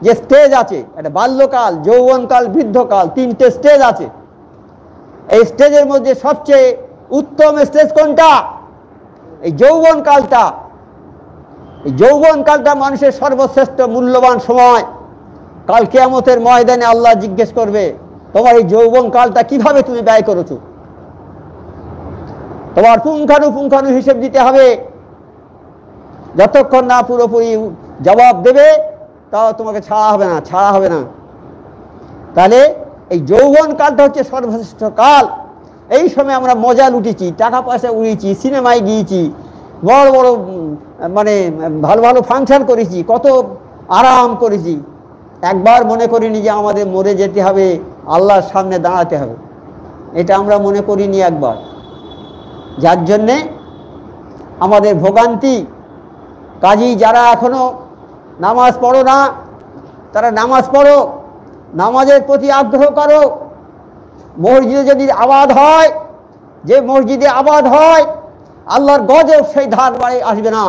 যে স্টেজ আছে, একটা বাল্যকাল, যৌবনকাল, বৃদ্ধকাল, 3টে স্টেজ আছে। এই স্টেজের মধ্যে সবচেয়ে উত্তম স্টেজ কোনটা? এই যৌবনকালটা। এই যৌবনকালটা মানুষের সর্বশ্রেষ্ঠ মূল্যবান সময়। কাল কিয়ামতের ময়দানে আল্লাহ জিজ্ঞেস করবে, তোমার এই যৌবনকালটা কিভাবে তুমি ব্যয় করেছো? তোমার পুঙ্খানু হিসেব দিতে হবে। যতক্ষণ না পুরোপুরি জবাব দেবে তাও তোমাকে ছাড়া হবে না। তাহলে এই যৌবন কালটা হচ্ছে সর্বশ্রেষ্ঠ কাল। এই সময় আমরা মজা লুটেছি, টাকা পয়সা উড়িয়েছি, সিনেমায় গিয়েছি, বড় বড় মানে ভালো ভালো ফাংশন করেছি, কত আরাম করেছি। একবার মনে করিনি যে আমাদের মরে যেতে হবে, আল্লাহর সামনে দাঁড়াতে হবে। এটা আমরা মনে করিনি একবার, যার জন্যে আমাদের ভোগান্তি। কাজেই যারা এখনো নামাজ পড়ো না, তারা নামাজ পড়ো, নামাজের প্রতি আগ্রহ করো। মসজিদে যদি আবাদ হয়, যে মসজিদে আবাদ হয়, আল্লাহর গজব সেই ধার বাড়ি আসবে না।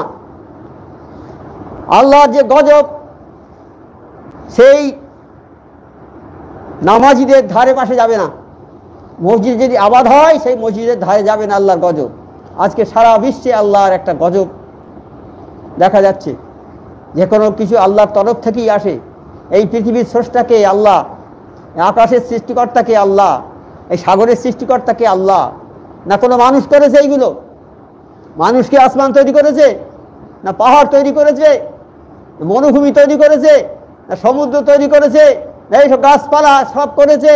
আল্লাহর যে গজব সেই নামাজিদের ধারে পাশে যাবে না। মসজিদ যদি আবাদ হয়, সেই মসজিদের ধারে যাবে না আল্লাহর গজব। আজকে সারা বিশ্বে আল্লাহর একটা গজব দেখা যাচ্ছে। যে কোনো কিছু আল্লাহর তরফ থেকেই আসে। এই পৃথিবীর স্রষ্টাকে আল্লাহ, আকাশের সৃষ্টিকর্তাকে আল্লাহ, এই সাগরের সৃষ্টিকর্তাকে আল্লাহ, না কোনো মানুষ করেছে এইগুলো? মানুষকে আসমান তৈরি করেছে, না পাহাড় তৈরি করেছে, মরুভূমি তৈরি করেছে, না সমুদ্র তৈরি করেছে, না এইসব গাছপালা সব করেছে?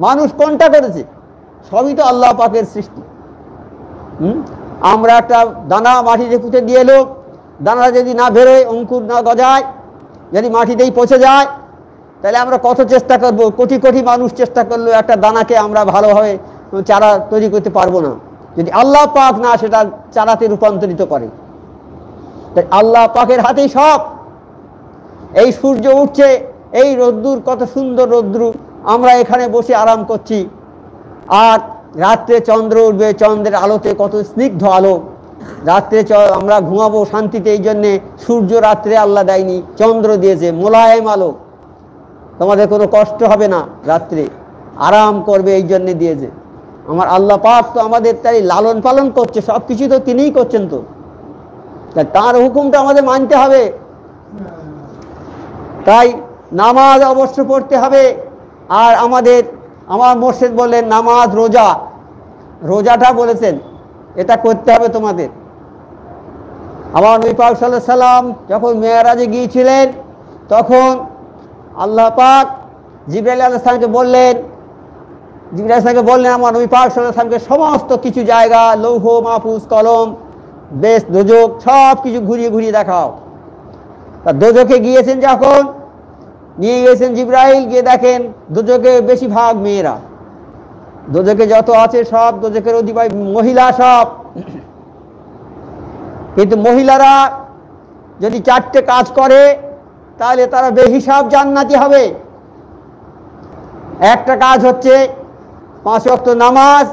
মানুষ কোনটা করেছে? সবই তো আল্লাহ পাকের সৃষ্টি। আমরা একটা দানা মাটিতে পুঁতে দিয়ে এলো, দানা যদি না বেরোয়, অঙ্কুর না গজায়, যদি মাটিতেই পচে যায়, তাহলে আমরা কত চেষ্টা করব, কোটি কোটি মানুষ চেষ্টা করলেও একটা দানাকে আমরা ভালোভাবে চারা তৈরি করতে পারবো না, যদি আল্লাহ পাক না সেটা চারাতে রূপান্তরিত করে। তাই আল্লাহ পাকের হাতেই সব। এই সূর্য উঠছে, এই রোদ্দুর, কত সুন্দর রোদ্দুর, আমরা এখানে বসে আরাম করছি। আর রাত্রে চন্দ্র উঠবে, চন্দ্রের আলোতে কত স্নিগ্ধ আলো, রাত্রে আমরা ঘুমাবো শান্তিতে। এই জন্যে সূর্য রাত্রে আল্লাহ দেয়নি, চন্দ্র দিয়েছে মোলায়েম আলো, তোমাদের কোনো কষ্ট হবে না, রাত্রে আরাম করবে, এই জন্যে দিয়েছে। আমার আল্লাহ পাক তো আমাদের তাই লালন পালন করছে, সব কিছু তো তিনিই করছেন, তো তার হুকুমটা আমাদের মানতে হবে। তাই নামাজ অবশ্য পড়তে হবে। আর আমার মুর্শিদ বললেন নামাজ, রোজাটা বলেছেন এটা করতে হবে তোমাদের। আমার নবী পাক সাল্লাল্লাহু আলাইহি সাল্লাম যখন মেরাজে গিয়েছিলেন, তখন আল্লাহ পাক জিবরাইল আলাইহিস সালামকে বললেন, আমার নবী পাক সাল্লাল্লাহু আলাইহি সাল্লামকে সমস্ত কিছু জায়গা, লৌহ মাহফুজ, কলম, বেশ, দোজখ, সব কিছু ঘুরিয়ে ঘুরিয়ে দেখাও। তা দোজখে গিয়েছেন, যখন নিয়ে গিয়েছেন জিবরাইল, গিয়ে দেখেন দোজখে বেশিরভাগ মেয়েরা, দোজখে যত আছে সব দোজখের অধিবাসী মহিলা সব। কিন্তু মহিলারা যদি 4টে কাজ করে তাহলে তারা বেহিসাব জান্নাতি হবে। একটা কাজ হচ্ছে 5 ওয়াক্ত নামাজ,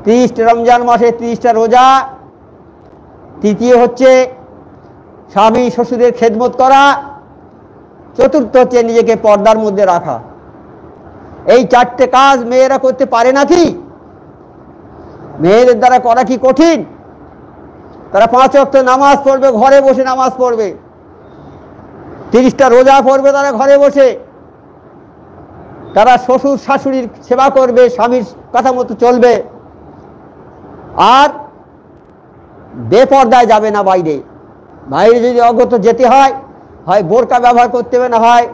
30 রমজান মাসে 30টা রোজা। তৃতীয় হচ্ছে স্বামী শ্বশুরের খেদমত করা। চতুর্থ হচ্ছে নিজেকে পর্দার মধ্যে রাখা। এই 4টে কাজ মেয়েরা করতে পারে না কি? মেয়েদের দ্বারা করা কি কঠিন? তারা 5 ওয়াক্ত নামাজ পড়বে, ঘরে বসে নামাজ পড়বে, 30টা রোজা পড়বে তারা ঘরে বসে, তারা শ্বশুর শাশুড়ির সেবা করবে, স্বামীর কথা মতো চলবে, আর বেপর্দায় যাবে না বাইরে। বাইরে যদি অগত যেতে হয়, হয় বোরকা ব্যবহার করতে হবে, না হয়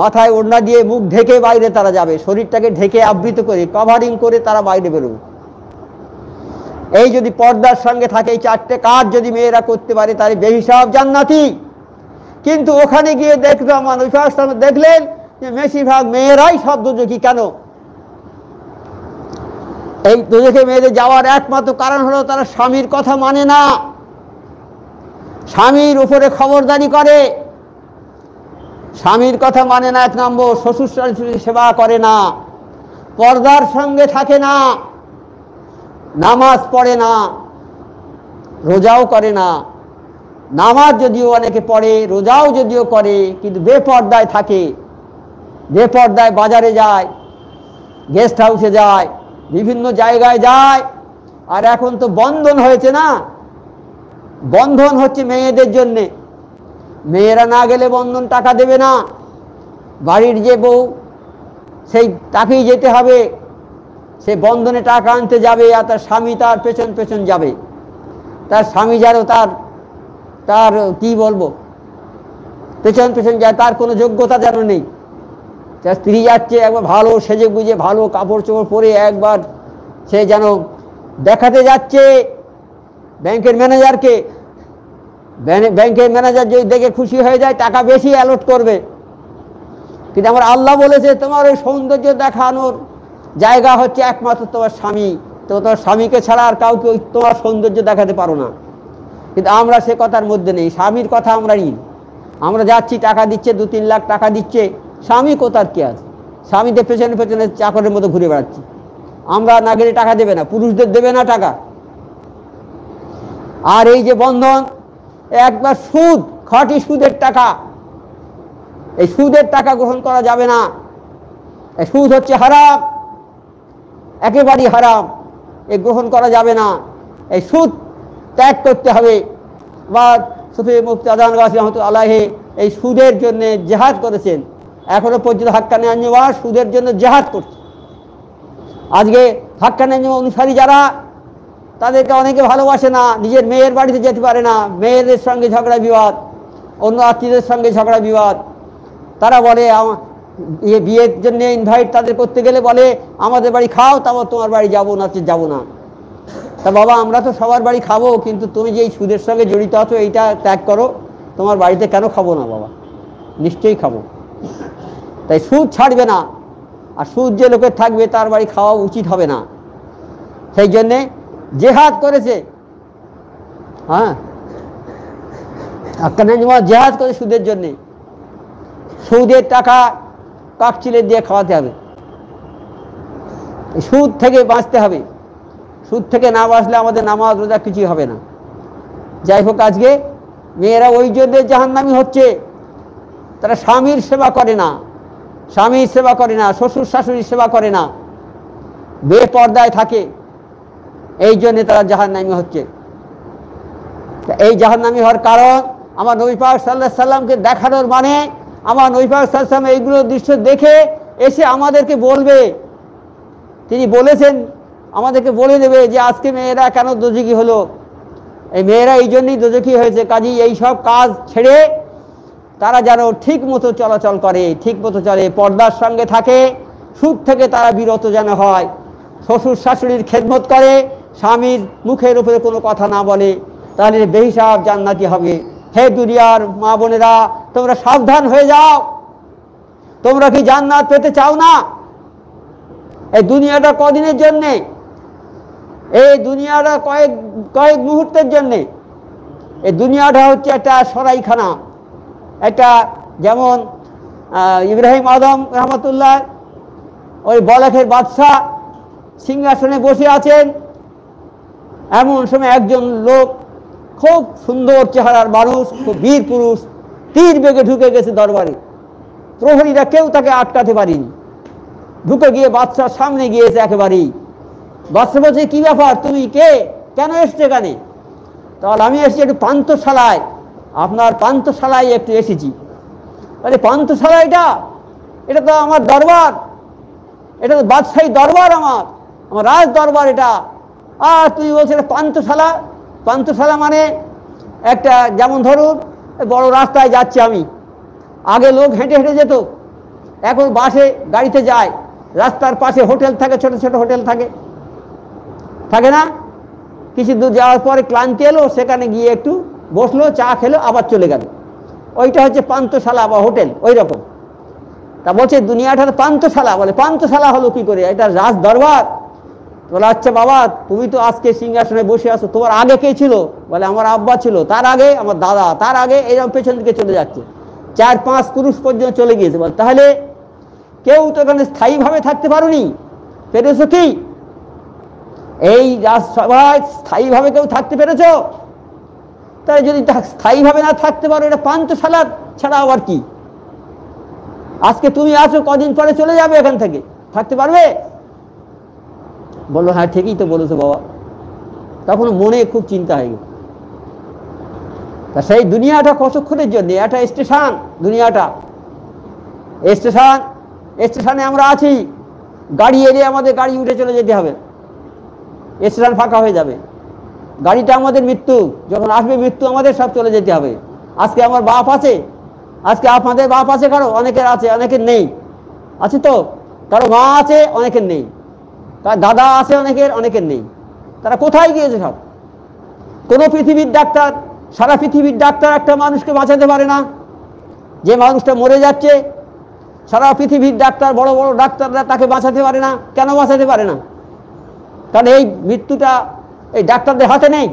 মাথায় ওড়না দিয়ে মুখ ঢেকে বাইরে তারা যাবে, শরীরটাকে ঢেকে আবৃত করে কভারিং করে তারা বাইরে বেরোবে। এই যদি পর্দার সঙ্গে থাকে, এই 4টে কাজ যদি মেয়েরা করতে পারে, তাহলে বেহিসাব জান্নাতি। কিন্তু ওখানে গিয়ে দেখলো, আমার নবী পাক সাল্লাল্লাহু আলাইহি ওয়াসাল্লাম দেখলেন যে বেশিরভাগ মেয়েরাই সব দোজখী। কেন? এই দোজখে মেয়েদের যাওয়ার একমাত্র কারণ হলো তারা স্বামীর কথা মানে না, স্বামীর উপরে খবরদারি করে, স্বামীর কথা মানে না। 1 নম্বর, শ্বশুর শাশুড়ির সেবা করে না, পর্দার সঙ্গে থাকে না, নামাজ পড়ে না, রোজাও করে না। নামাজ যদিও অনেকে পড়ে, রোজাও যদিও করে, কিন্তু বেপর্দায় থাকে, বেপর্দায় বাজারে যায়, গেস্ট হাউসে যায়, বিভিন্ন জায়গায় যায়। আর এখন তো বন্ধন হয়েছে না, বন্ধন হচ্ছে মেয়েদের জন্যে, মেয়েরা না গেলে বন্ধন টাকা দেবে না। বাড়ির যে বউ, সেই তাকেই যেতে হবে, সে বন্ধনে টাকা আনতে যাবে, আর তার স্বামী তার পেছন পেছন যাবে। তার স্বামী যেন তার কি বলবো, পেছন পেছন যায়, তার কোনো যোগ্যতা যেন নেই। তার স্ত্রী যাচ্ছে একবার ভালো সেজে গুজে, ভালো কাপড় চোপড় পরে, একবার সে যেন দেখাতে যাচ্ছে ব্যাংকের ম্যানেজারকে। ব্যাংকের ম্যানেজার যদি দেখে খুশি হয়ে যায়, টাকা বেশি অ্যালট করবে। কিন্তু আমার আল্লাহ বলেছে, তোমার ওই সৌন্দর্য দেখানোর জায়গা হচ্ছে একমাত্র তোমার স্বামী। তো তোমার স্বামীকে ছাড়া আর কাউকে তোমার সৌন্দর্য দেখাতে পারো না। কিন্তু আমরা সে কথার মধ্যে নেই, স্বামীর কথা আমরা নিই। আমরা যাচ্ছি, টাকা দিচ্ছে, 2-3 লাখ টাকা দিচ্ছে, স্বামী কোথার কি আছে? স্বামীদের পেছনে পেছনে চাকরের মতো ঘুরে বেড়াচ্ছি। আমরা না গেলে টাকা দেবে না, পুরুষদের দেবে না টাকা। আর এই যে বন্ধন, একবার সুদ, খাঁটি সুদের টাকা, এই সুদের টাকা গ্রহণ করা যাবে না। এই সুদ হচ্ছে হারাম, একেবারেই হারাম, এ গ্রহণ করা যাবে না। এই সুদ ত্যাগ করতে হবে। বা সুফি মুফতি আজান গাজী রাহমাতুল্লাহ আলাইহি এই সুদের জন্য জেহাদ করেছেন, এখনো পর্যন্ত হাক্কানি আঞ্জুমান সুদের জন্য জেহাদ করছে। আজকে হাক্কানি আঞ্জুমান অনুসারী যারা, তাদেরকে অনেকে ভালোবাসে না, নিজের মেয়ের বাড়িতে যেতে পারে না, মেয়েদের সঙ্গে ঝগড়া বিবাদ, অন্য আত্মীয়দের সঙ্গে ঝগড়া বিবাদ। তারা বলে বিয়ের জন্য ইনভাইট তাদের করতে গেলে বলে আমাদের বাড়ি খাও, তারপর তোমার বাড়ি যাবো না যাবো না। তা বাবা আমরা তো সবার বাড়ি খাবো, কিন্তু তুমি যে এই সুদের সঙ্গে জড়িত আছো এইটা ত্যাগ করো, তোমার বাড়িতে কেন খাবো না বাবা? নিশ্চয়ই খাবো। তাই সুদ ছাড়বে না, আর সুদ যে লোকের থাকবে তার বাড়ি খাওয়া উচিত হবে না। সেই জন্যে জেহাদ করেছে, হ্যাঁ জেহাদ করে সুদের জন্যে। সুদের টাকা কাকচিলের দিয়ে খাওয়াতে হবে, সুদ থেকে বাঁচতে হবে। সুদ থেকে না বাঁচলে আমাদের নামাজ রোজা কিছুই হবে না। যাই হোক, আজকে মেয়েরা ওই জন্য জাহান্নামী হচ্ছে, তারা স্বামীর সেবা করে না, স্বামীর সেবা করে না, শ্বশুর শাশুড়ির সেবা করে না, বেপর্দায় থাকে, এই জন্যে তারা জাহান্নামী হচ্ছে। এই জাহান্নামী হওয়ার কারণ আমার নবী পাক সাল্লাল্লাহু আলাইহি সাল্লামকে দেখানোর মানে আমার নবী পাক সাল্লাল্লাহু আলাইহি সাল্লাম এইগুলো দৃশ্য দেখে এসে আমাদেরকে বলবে, তিনি বলেছেন আমাদেরকে বলে দেবে যে আজকে মেয়েরা কেন দোজখী হলো। এই মেয়েরা এই জন্যই দোজখী হয়েছে। কাজেই এই সব কাজ ছেড়ে তারা যেন ঠিক মতো চলাচল করে, ঠিক মতো চলে, পর্দার সঙ্গে থাকে, সুদ থেকে তারা বিরত যেন হয়, শ্বশুর শাশুড়ির খেদমত করে, স্বামীর মুখের উপরে কোনো কথা না বলে, তাহলে বেহিসাব জান্নাতি হবে। হে দুনিয়ার মা বোনেরা, তোমরা সাবধান হয়ে যাও। তোমরা কি জান্নাত পেতে চাও না? এই দুনিয়াটা কদিনের জন্যে? এই দুনিয়াটা কয়েক মুহূর্তের জন্যে। এই দুনিয়াটা হচ্ছে একটা সরাইখানা, একটা যেমন ইব্রাহিম আদম রহমতুল্লাহ ওই বলাখের বাদশাহ সিংহাসনে বসে আছেন, এমন সময় একজন লোক খুব সুন্দর চেহারার মানুষ, খুব বীর পুরুষ, তীর বেগে ঢুকে গেছে দরবারে। প্রহরীরা কেউ তাকে আটকাতে পারেনি, ঢুকে গিয়ে বাদশার সামনে গিয়েছে একেবারেই। বাদশা বলছে কি ব্যাপার, তুমি কে, কেন এসছো এখানে? তাহলে আমি এসেছি একটু পান্থশালায়, আপনার পান্থশালায় একটু এসেছি। আরে পান্থশালা এটা তো আমার দরবার, এটা তো বাদশাহী দরবার, আমার রাজ দরবার এটা। আর তুমি বলছো এটা পান্থশালা? পান্থশালা মানে একটা, যেমন ধরুন বড় রাস্তায় যাচ্ছি আমি, আগে লোক হেঁটে হেঁটে যেত, এখন বাসে গাড়িতে যায়, রাস্তার পাশে হোটেল থাকে, ছোট ছোট হোটেল থাকে না? কিছু দূর যাওয়ার পরে ক্লান্তি এলো, সেখানে গিয়ে একটু বসলো, চা খেলো, আবার চলে গেল। ওইটা হচ্ছে পান্থশালা বা হোটেল, ওই রকম। তা বলছে দুনিয়াটা পান্থশালা। বলে পান্থশালা হলো কি করে? এটা রাজ দরবার। বলে আচ্ছা বাবা, তুমি তো আজকে সিংহাসনে বসে আছো, তোমার আগে কে ছিল? বলে আমার আব্বা ছিল, তার আগে আমার দাদা, তার আগে, এরকম পেছন দিকে চলে যাচ্ছে, 4-5 পুরুষ পর্যন্ত চলে গিয়েছে। বল তাহলে কেউ তো এখানে স্থায়ীভাবে থাকতে পারোনি, পেরেছো কি? এই রাজসভায় স্থায়ীভাবে কেউ থাকতে পেরেছ? তাই যদি স্থায়ীভাবে না থাকতে পারো, এটা পান্থশালা ছাড়া আবার কি? আজকে তুমি আছো, কদিন পরে চলে যাবে এখান থেকে, থাকতে পারবে? বললো হ্যাঁ ঠিকই তো বলেছো বাবা। তখন মনে খুব চিন্তা হয়ে গেল। তা সেই দুনিয়াটা কতক্ষণের জন্য? একটা স্টেশন, দুনিয়াটা স্টেশনে আমরা আছি, গাড়ি এলে আমাদের গাড়ি উঠে চলে যেতে হবে, স্টেশন ফাঁকা হয়ে যাবে। গাড়িটা আমাদের মৃত্যু, যখন আসবে মৃত্যু আমাদের, সব চলে যেতে হবে। আজকে আমার বাপ আছে, আজকে আপনাদের বাপ আছে, কারো অনেকের আছে, অনেকের নেই, আছে তো? কারো মা আছে, অনেকের নেই, তার দাদা আছে, অনেকের নেই। তারা কোথায় গিয়েছে সব? কোনো পৃথিবীর ডাক্তার, সারা পৃথিবীর ডাক্তার একটা মানুষকে বাঁচাতে পারে না। যে মানুষটা মরে যাচ্ছে, সারা পৃথিবীর ডাক্তার, বড় বড় ডাক্তাররা তাকে বাঁচাতে পারে না। কেন বাঁচাতে পারে না? কারণ এই মৃত্যুটা এই ডাক্তারদের হাতে নেই।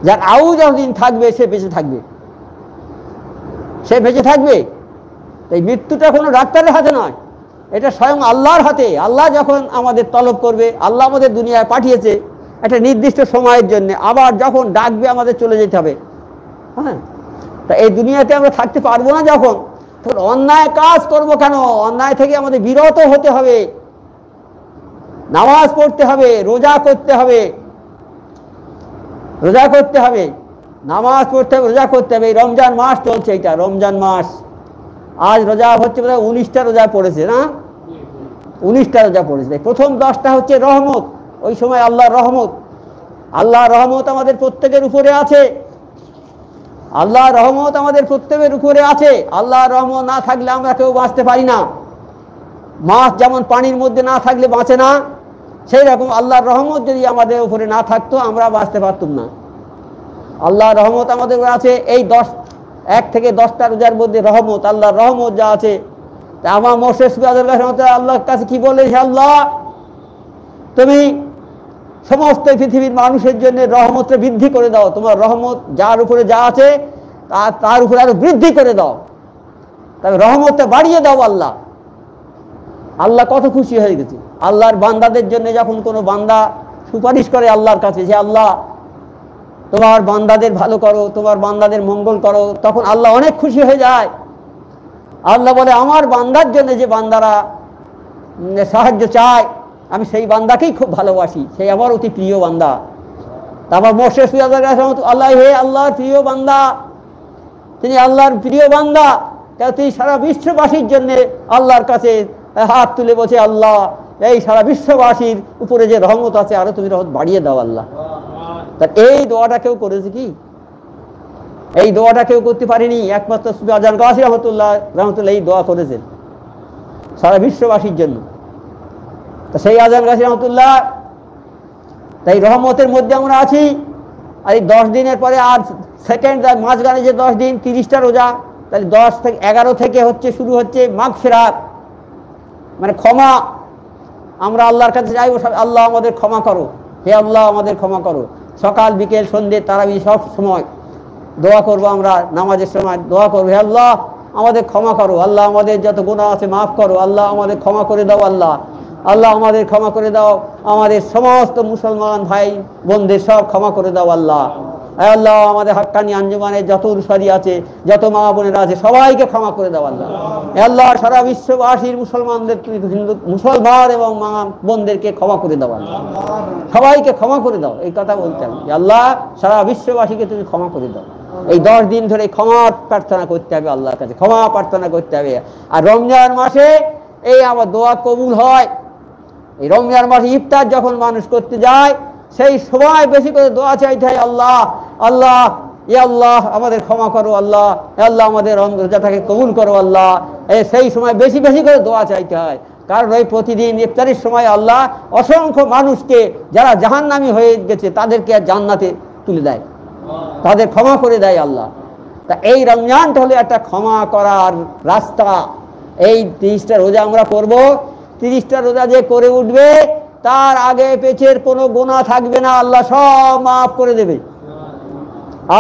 যার আউ যতদিন থাকবে সে বেঁচে থাকবে, এই মৃত্যুটা কোনো ডাক্তারের হাতে নয়, এটা স্বয়ং আল্লাহর হাতে। আল্লাহ যখন আমাদের তলব করবে, আল্লাহ আমাদের দুনিয়ায় পাঠিয়েছে একটা নির্দিষ্ট সময়ের জন্য, আবার যখন ডাকবে আমাদের চলে যেতে হবে। হ্যাঁ, তা এই দুনিয়াতে আমরা থাকতে পারবো না যখন, তখন অন্যায় কাজ করবো কেন? অন্যায় থেকে আমাদের বিরত হতে হবে, নামাজ পড়তে হবে, রোজা করতে হবে, নামাজ পড়তে হবে, রোজা করতে হবে। এই রমজান মাস চলছে, এটা রমজান মাস। আজ রোজা হচ্ছে বোধহয় 19টা রোজা পড়েছে না? 19টা রোজা পড়েছে। প্রথম 10টা হচ্ছে রহমত, ওই সময় আল্লাহর রহমত আমাদের প্রত্যেকের উপরে আছে। আল্লাহর রহমত আমাদের প্রত্যেকের উপরে আছে। আল্লাহর রহমত না থাকলে আমরা কেউ বাঁচতে পারি না। মাছ যেমন পানির মধ্যে না থাকলে বাঁচে না, সেই রকম আল্লাহর রহমত যদি আমাদের উপরে না থাকতো আমরা বাঁচতে পারতাম না। আল্লাহর রহমত আমাদের উপরে আছে। এই 1 থেকে 10টা রোজার মধ্যে রহমত, আল্লাহর রহমত যা আছে। তা আমার মোশেষ আল্লাহর কাছে কি বলে, হে আল্লাহ, তুমি সমস্ত পৃথিবীর মানুষের জন্য রহমতটা বৃদ্ধি করে দাও। তোমার রহমত যার উপরে যা আছে তার উপরে আরো বৃদ্ধি করে দাও, তবে রহমতটা বাড়িয়ে দাও। আল্লাহ আল্লাহ কত খুশি হয়ে গেছে। আল্লাহর বান্দাদের জন্য যখন কোনো বান্দা সুপারিশ করে আল্লাহর কাছে যে আল্লাহ তোমার বান্দাদের ভালো করো, তোমার বান্দাদের মঙ্গল করো, তখন আল্লাহ অনেক খুশি হয়ে যায়। আল্লাহ বলে আমার বান্দার জন্য যে বান্দারা সাহায্য চায় আমি সেই বান্দাকেই খুব ভালোবাসি, সেই আমার অতি প্রিয় বান্দা। তারপর মোশেস আল্লাহ, হে আল্লাহর প্রিয় বান্দা, তিনি আল্লাহর প্রিয় বান্দা, তিনি সারা বিশ্ববাসীর জন্য আল্লাহর কাছে হাত তুলে বলছে আল্লাহ এই সারা বিশ্ববাসীর উপরে যে রহমত আছে আরো তুমি রহমত বাড়িয়ে দাও আল্লাহ। তা এই দোয়াটা কেউ করেছে কি? এই দোয়াটা কেউ করতে পারেনি, একমাত্র আজান গাজী রহমতুল্লাহ এই দোয়া করেছেন সারা বিশ্ববাসীর জন্য। তা সেই আজান গাজী রহমতুল্লাহ, তাই রহমতের মধ্যে আমরা আছি। আর এই 10 দিনের পরে আর সেকেন্ড মাঝখানে যে 10 দিন 30টা রোজা, তাহলে 10 থেকে 11 থেকে শুরু হচ্ছে মাগফিরাত, মানে ক্ষমা। আমরা আল্লাহর কাছে যাইব, আল্লাহ আমাদের ক্ষমা করো, হে আল্লাহ আমাদের ক্ষমা করো। সকাল বিকেল সন্ধ্যে তারাবি সব সময় দোয়া করবো, আমরা নামাজের সময় দোয়া করবো, হে আল্লাহ আমাদের ক্ষমা করো, আল্লাহ আমাদের যত গুনাহ আছে মাফ করো, আল্লাহ আমাদের ক্ষমা করে দাও, আল্লাহ আল্লাহ আমাদের ক্ষমা করে দাও, আমাদের সমস্ত মুসলমান ভাই বোনদের সব ক্ষমা করে দাও আল্লাহ। আল্লাহ আমাদের হাক্কানি আঞ্জুমানের যত উরসারি আছে, যত মা বোনেরা আছে সবাইকে ক্ষমা করে দাও আল্লাহ। আল্লাহ সারা বিশ্ববাসীর মুসলমানদের, হিন্দু মুসলমান এবং মা বোনদেরকে ক্ষমা করে দাও আল্লাহ, সবাইকে ক্ষমা করে দাও। এই কথা বলতে হবে যে আল্লাহ সারা বিশ্ববাসীকে তুমি ক্ষমা করে দাও। এই 10 দিন ধরে ক্ষমা প্রার্থনা করতে হবে আল্লাহর কাছে, ক্ষমা প্রার্থনা করতে হবে। আর রমজান মাসে এই আমার দোয়া কবুল হয়। এই রমজান মাসে ইফতার যখন মানুষ করতে যায় সেই সময় বেশি করে দোয়া চাইতে হয়, আল্লাহ আল্লাহ ইয়া আল্লাহ আমাদের ক্ষমা করো, আল্লাহ আল্লাহ আমাদের রোজাটাকে কবুল করো আল্লাহ। সেই সময় বেশি বেশি করে দোয়া চাইতে হয়, কারণ ওই প্রতিদিন ইফতারের সময় আল্লাহ অসংখ্য মানুষকে যারা জাহান্নামী হয়ে গেছে তাদেরকে জান্নাতে তুলে দেয়, তাদের ক্ষমা করে দেয় আল্লাহ। তা এই রমজানটা হলো একটা ক্ষমা করার রাস্তা। এই 30টা রোজা আমরা করব, 30টা রোজা যে করে উঠবে তার আগে পেছের কোনো গুনাহ থাকবে না, আল্লাহ সব মাফ করে দেবে।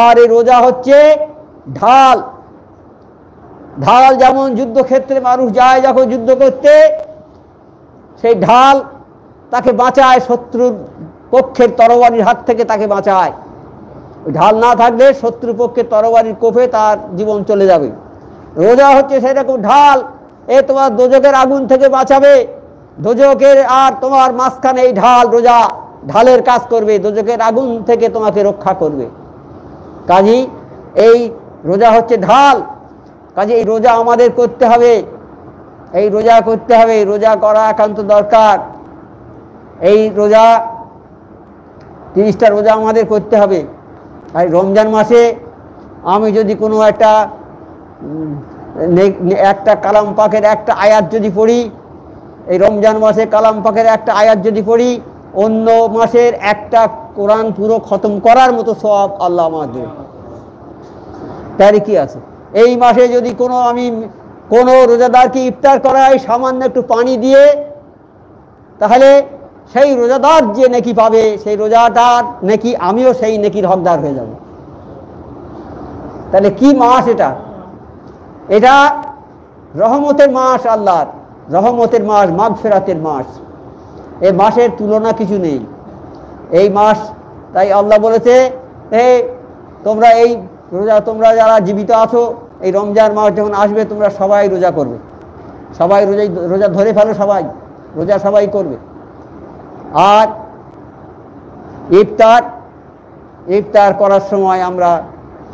আর এই রোজা হচ্ছে ঢাল। ঢাল যেমন যুদ্ধক্ষেত্রে মানুষ যায় যখন যুদ্ধ করতে, সেই ঢাল তাকে বাঁচায়, শত্রুর পক্ষের তরবারির হাত থেকে তাকে বাঁচায়। ওই ঢাল না থাকলে শত্রু পক্ষের তরবারির কোপে তার জীবন চলে যাবে। রোজা হচ্ছে সেরকম ঢাল, এ তোমার দোজকের আগুন থেকে বাঁচাবে। দোজকের আর তোমার মাঝখানে এই ঢাল, রোজা ঢালের কাজ করবে, দোজকের আগুন থেকে তোমাকে রক্ষা করবে। কাজী এই রোজা হচ্ছে ঢাল। কাজে এই রোজা আমাদের করতে হবে, এই রোজা করতে হবে, রোজা করা একান্ত দরকার। এই রোজা 30টা রোজা আমাদের করতে হবে। আর রমজান মাসে আমি যদি কোনো একটা কালাম পাকের একটা আয়াত যদি পড়ি, এই রমজান মাসে কালাম পাকের একটা আয়াত যদি পড়ি, অন্য মাসের একটা কোরআন পুরো খতম করার মতো সওয়াব আল্লাহ আমাদের। তারই কি আছে, এই মাসে যদি আমি কোনো রোজাদারকে ইফতার করাই সামান্য একটু পানি দিয়ে, তাহলে সেই রোজাদার যে নেকি পাবে, সেই রোজাদার নেকি আমিও সেই নেকির হকদার হয়ে যাব। তাহলে কি মাস এটা? এটা রহমতের মাস, আল্লাহর রহমতের মাস, মাগফিরাতের মাস। এই মাসের তুলনা কিছু নেই এই মাস। তাই আল্লাহ বলেছে, তোমরা এই রোজা, তোমরা যারা জীবিত আছো, এই রমজান মাস যখন আসবে তোমরা সবাই রোজা করবে, সবাই রোজা ধরে ফেলো, সবাই রোজা সবাই করবে। আর ইফতার করার সময় আমরা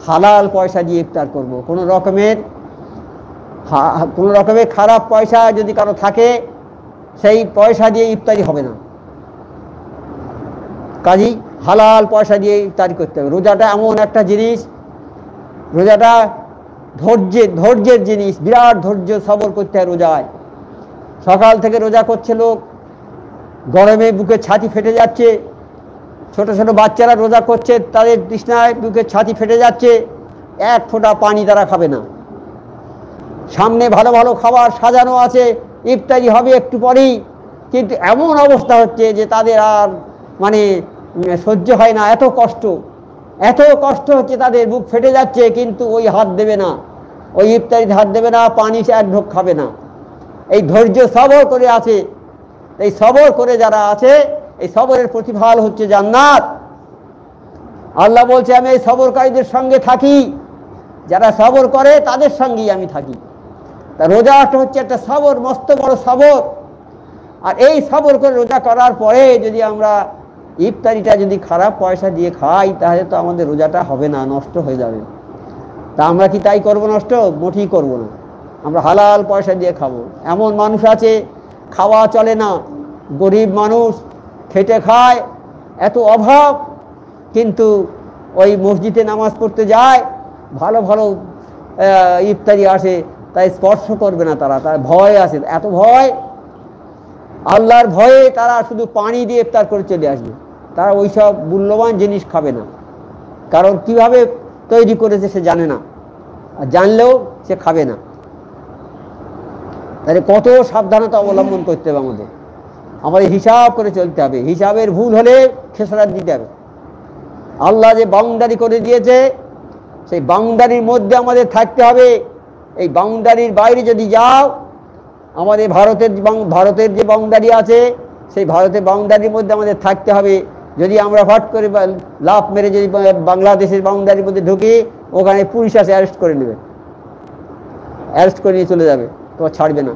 হালাল পয়সা দিয়ে ইফতার করব। কোনো রকমের খারাপ পয়সা যদি কারো থাকে, সেই পয়সা দিয়ে ইফতারি হবে না। কাজেই হালাল পয়সা দিয়ে ইফতারি করতে হবে। রোজাটা এমন একটা জিনিস রোজাটা ধৈর্যের জিনিস, বিরাট ধৈর্য সবর করতে হয় রোজায়। সকাল থেকে রোজা করছে লোক, গরমে বুকে ছাতি ফেটে যাচ্ছে। ছোট ছোট বাচ্চারা রোজা করছে, তাদের তৃষ্ণায় বুকে ছাতি ফেটে যাচ্ছে, এক ফোঁটা পানি তারা খাবে না। সামনে ভালো ভালো খাবার সাজানো আছে, ইফতারি হবে একটু পরেই, কিন্তু এমন অবস্থা হচ্ছে যে তাদের আর মানে সহ্য হয় না। এত কষ্ট হচ্ছে, তাদের বুক ফেটে যাচ্ছে, কিন্তু ওই হাত দেবে না, ওই ইফতারিতে হাত দেবে না, পানি সে এক ঢোক খাবে না। এই ধৈর্য সবর করে আছে। এই সবর করে যারা আছে, এই সবরের প্রতিফল হচ্ছে জান্নাত। আল্লাহ বলছে আমি এই সবরকারীদের সঙ্গে থাকি, যারা সবর করে তাদের সঙ্গেই আমি থাকি। তা রোজাটা হচ্ছে একটা সবর, মস্ত বড় সবর। আর এই সবর করে রোজা করার পরে যদি আমরা ইফতারিটা যদি খারাপ পয়সা দিয়ে খাই, তাহলে তো আমাদের রোজাটা হবে না, নষ্ট হয়ে যাবে। তা আমরা কি তাই করবো নষ্ট? মোটেই করবো না। আমরা হালাল পয়সা দিয়ে খাবো। এমন মানুষ আছে খাওয়া চলে না, গরিব মানুষ, খেটে খায়, এত অভাব, কিন্তু ওই মসজিদে নামাজ পড়তে যায়, ভালো ভালো ইফতারি আসে, তাই স্পর্শ করবে না তারা, তার ভয় আছে, এত ভয়, আল্লাহর ভয়ে তারা শুধু পানি দিয়ে ইফতার করে চলে আসবে। তারা ওই সব মূল্যবান জিনিস খাবে না, কারণ কিভাবে তৈরি করেছে সে জানে না, আর জানলেও সে খাবে না। তাহলে কত সাবধানতা অবলম্বন করতে হবে আমাদের হিসাব করে চলতে হবে। হিসাবের ভুল হলে খেসারত দিতে হবে। আল্লাহ যে বাউন্ডারি করে দিয়েছে, সেই বাউন্ডারির মধ্যে আমাদের থাকতে হবে। এই বাউন্ডারির বাইরে যদি যাও, আমাদের ভারতের যে বাউন্ডারি আছে, সেই ভারতের বাউন্ডারির মধ্যে আমাদের থাকতে হবে। যদি আমরা হট করে লাফ মেরে যদি বাংলাদেশের বাউন্ডারির মধ্যে ঢুকি, ওখানে পুলিশ আসে অ্যারেস্ট করে নেবে, অ্যারেস্ট করে নিয়ে চলে যাবে, তোমার ছাড়বে না।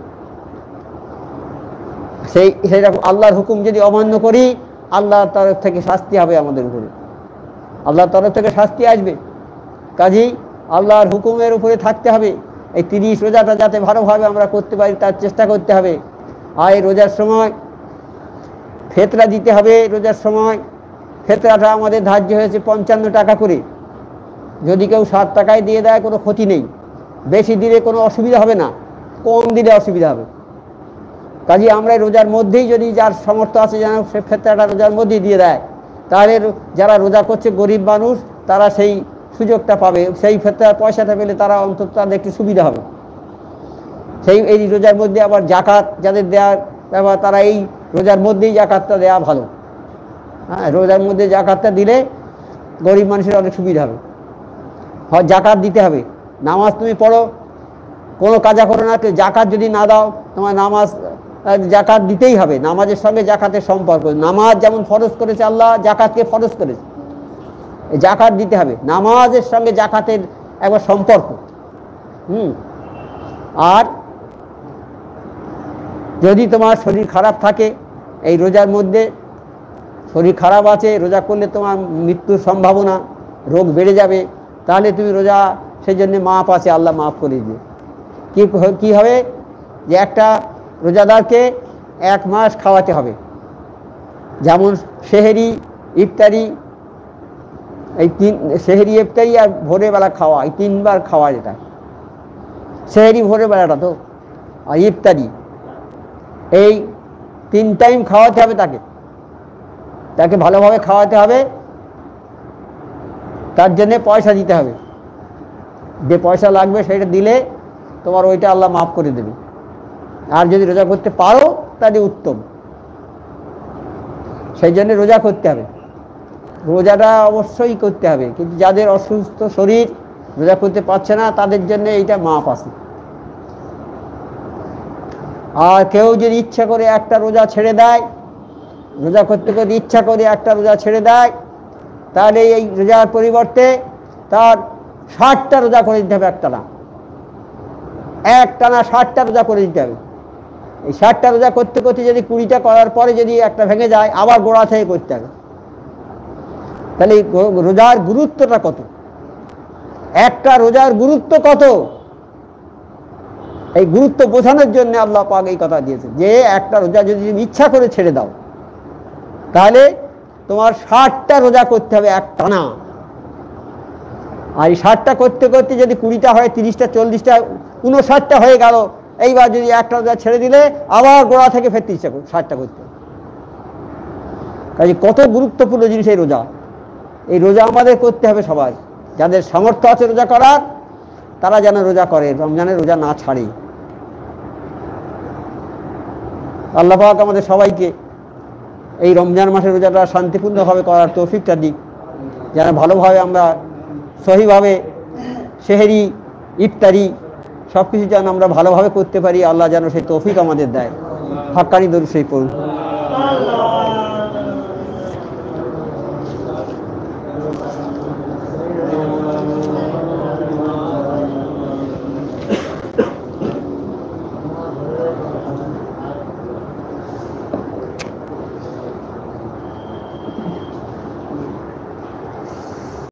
সেইরকম আল্লাহর হুকুম যদি অমান্য করি, আল্লাহর তরফ থেকে শাস্তি হবে আমাদের উপরে, আল্লাহর তরফ থেকে শাস্তি আসবে। কাজেই আল্লাহর হুকুমের উপরে থাকতে হবে। এই 30 রোজাটা যাতে ভালোভাবে আমরা করতে পারি তার চেষ্টা করতে হবে। আর এই রোজার সময় ফেতরা দিতে হবে। রোজার সময় ফেতরাটা আমাদের ধার্য হয়েছে 55 টাকা করে। যদি কেউ 7 টাকায় দিয়ে দেয় কোনো ক্ষতি নেই, বেশি দিলে কোনো অসুবিধা হবে না, কম দিলে অসুবিধা হবে। কাজে আমরা রোজার মধ্যেই যদি যার সামর্থ্য আছে যেন সে ফেতরাটা রোজার মধ্যেই দিয়ে দেয়, তাহলে যারা রোজা করছে গরিব মানুষ তারা সেই সুযোগটা পাবে, সেই ফেতরার পয়সাটা পেলে তারা অন্তত তাদের একটু সুবিধা হবে। এই রোজার মধ্যে আবার জাকাত যাদের দেওয়ার ব্যাপার, তারা এই রোজার মধ্যেই জাকাতটা দেওয়া ভালো। হ্যাঁ, রোজার মধ্যে জাকাতটা দিলে গরিব মানুষের অনেক সুবিধা হবে। হয় জাকাত দিতে হবে। নামাজ তুমি পড়ো, কোনো কাজা করো না, জাকাত যদি না দাও তোমার নামাজ, জাকাত দিতেই হবে। নামাজের সঙ্গে জাকাতের সম্পর্ক, নামাজ যেমন ফরজ করেছে আল্লাহ, জাকাতকে ফরজ করেছে, জাকাত দিতে হবে। নামাজের সঙ্গে জাকাতের একবার সম্পর্ক। আর যদি তোমার শরীর খারাপ থাকে, এই রোজার মধ্যে শরীর খারাপ আছে, রোজা করলে তোমার মৃত্যুর সম্ভাবনা, রোগ বেড়ে যাবে, তাহলে তুমি রোজা, সেই জন্য মাপ আছে, আল্লাহ মাফ করে দিয়ে কি হবে যে একটা রোজাদারকে 1 মাস খাওয়াতে হবে। যেমন সেহেরি, ইফতারি, এই সেহেরি, ইফতারি আর ভোরবেলা খাওয়া, এই 3 বার খাওয়া। যেটা সেহেরি ভোরবেলাটা তো, আর ইফতারি, এই 3 টাইম খাওয়াতে হবে তাকে ভালোভাবে খাওয়াতে হবে। তার জন্যে পয়সা দিতে হবে, যে পয়সা লাগবে সেটা দিলে তোমার ওইটা আল্লাহ মাফ করে দেবে। আর যদি রোজা করতে পারো তাহলে উত্তম। সেই জন্য রোজা করতে হবে, রোজাটা অবশ্যই করতে হবে। কিন্তু যাদের অসুস্থ শরীর, রোজা করতে পারছে না, তাদের জন্য এইটা মাপ আছে। আর কেউ যদি ইচ্ছা করে একটা রোজা ছেড়ে দেয়, রোজা করতে করতে ইচ্ছা করে একটা রোজা ছেড়ে দেয়, তাহলে এই রোজার পরিবর্তে তার 60টা রোজা করে দিতে হবে। একটানা 60টা রোজা করে দিতে হবে। এই 60টা রোজা করতে করতে যদি 20টা করার পরে যদি একটা ভেঙে যায়, আবার গোড়া থেকে করতে হবে। তাহলে রোজার গুরুত্বটা কত, একটা রোজার গুরুত্ব কত, এই গুরুত্ব বোঝানোর জন্য আল্লাহ পাক এই কথা দিয়েছে যে একটা রোজা যদি তুমি ইচ্ছা করে ছেড়ে দাও, তাহলে তোমার 60টা রোজা করতে হবে একটানা। আর এই 60টা করতে করতে যদি 20টা হয়, 30টা, 40টা, 59টা হয়ে গেল, এইবার যদি একটা রোজা ছেড়ে দিলে আবার গোড়া থেকে ফের 60টা করতে। কাজে কত গুরুত্বপূর্ণ জিনিস এই রোজা। এই রোজা আমাদের করতে হবে সবাই। যাদের সামর্থ্য আছে রোজা করার, তারা যেন রোজা করে, রমজানের রোজা না ছাড়ে। আল্লাহ পাক আমাদের সবাইকে এই রমজান মাসের রোজাটা শান্তিপূর্ণভাবে করার তৌফিকটা দিক, যেন ভালোভাবে আমরা সহিভাবে সেহরি, ইফতারি সব কিছু যেন আমরা ভালোভাবে করতে পারি। আল্লাহ যেন সেই তৌফিক আমাদের দেয়। হাক্কানি দরুদ শরীফ পড়ুন।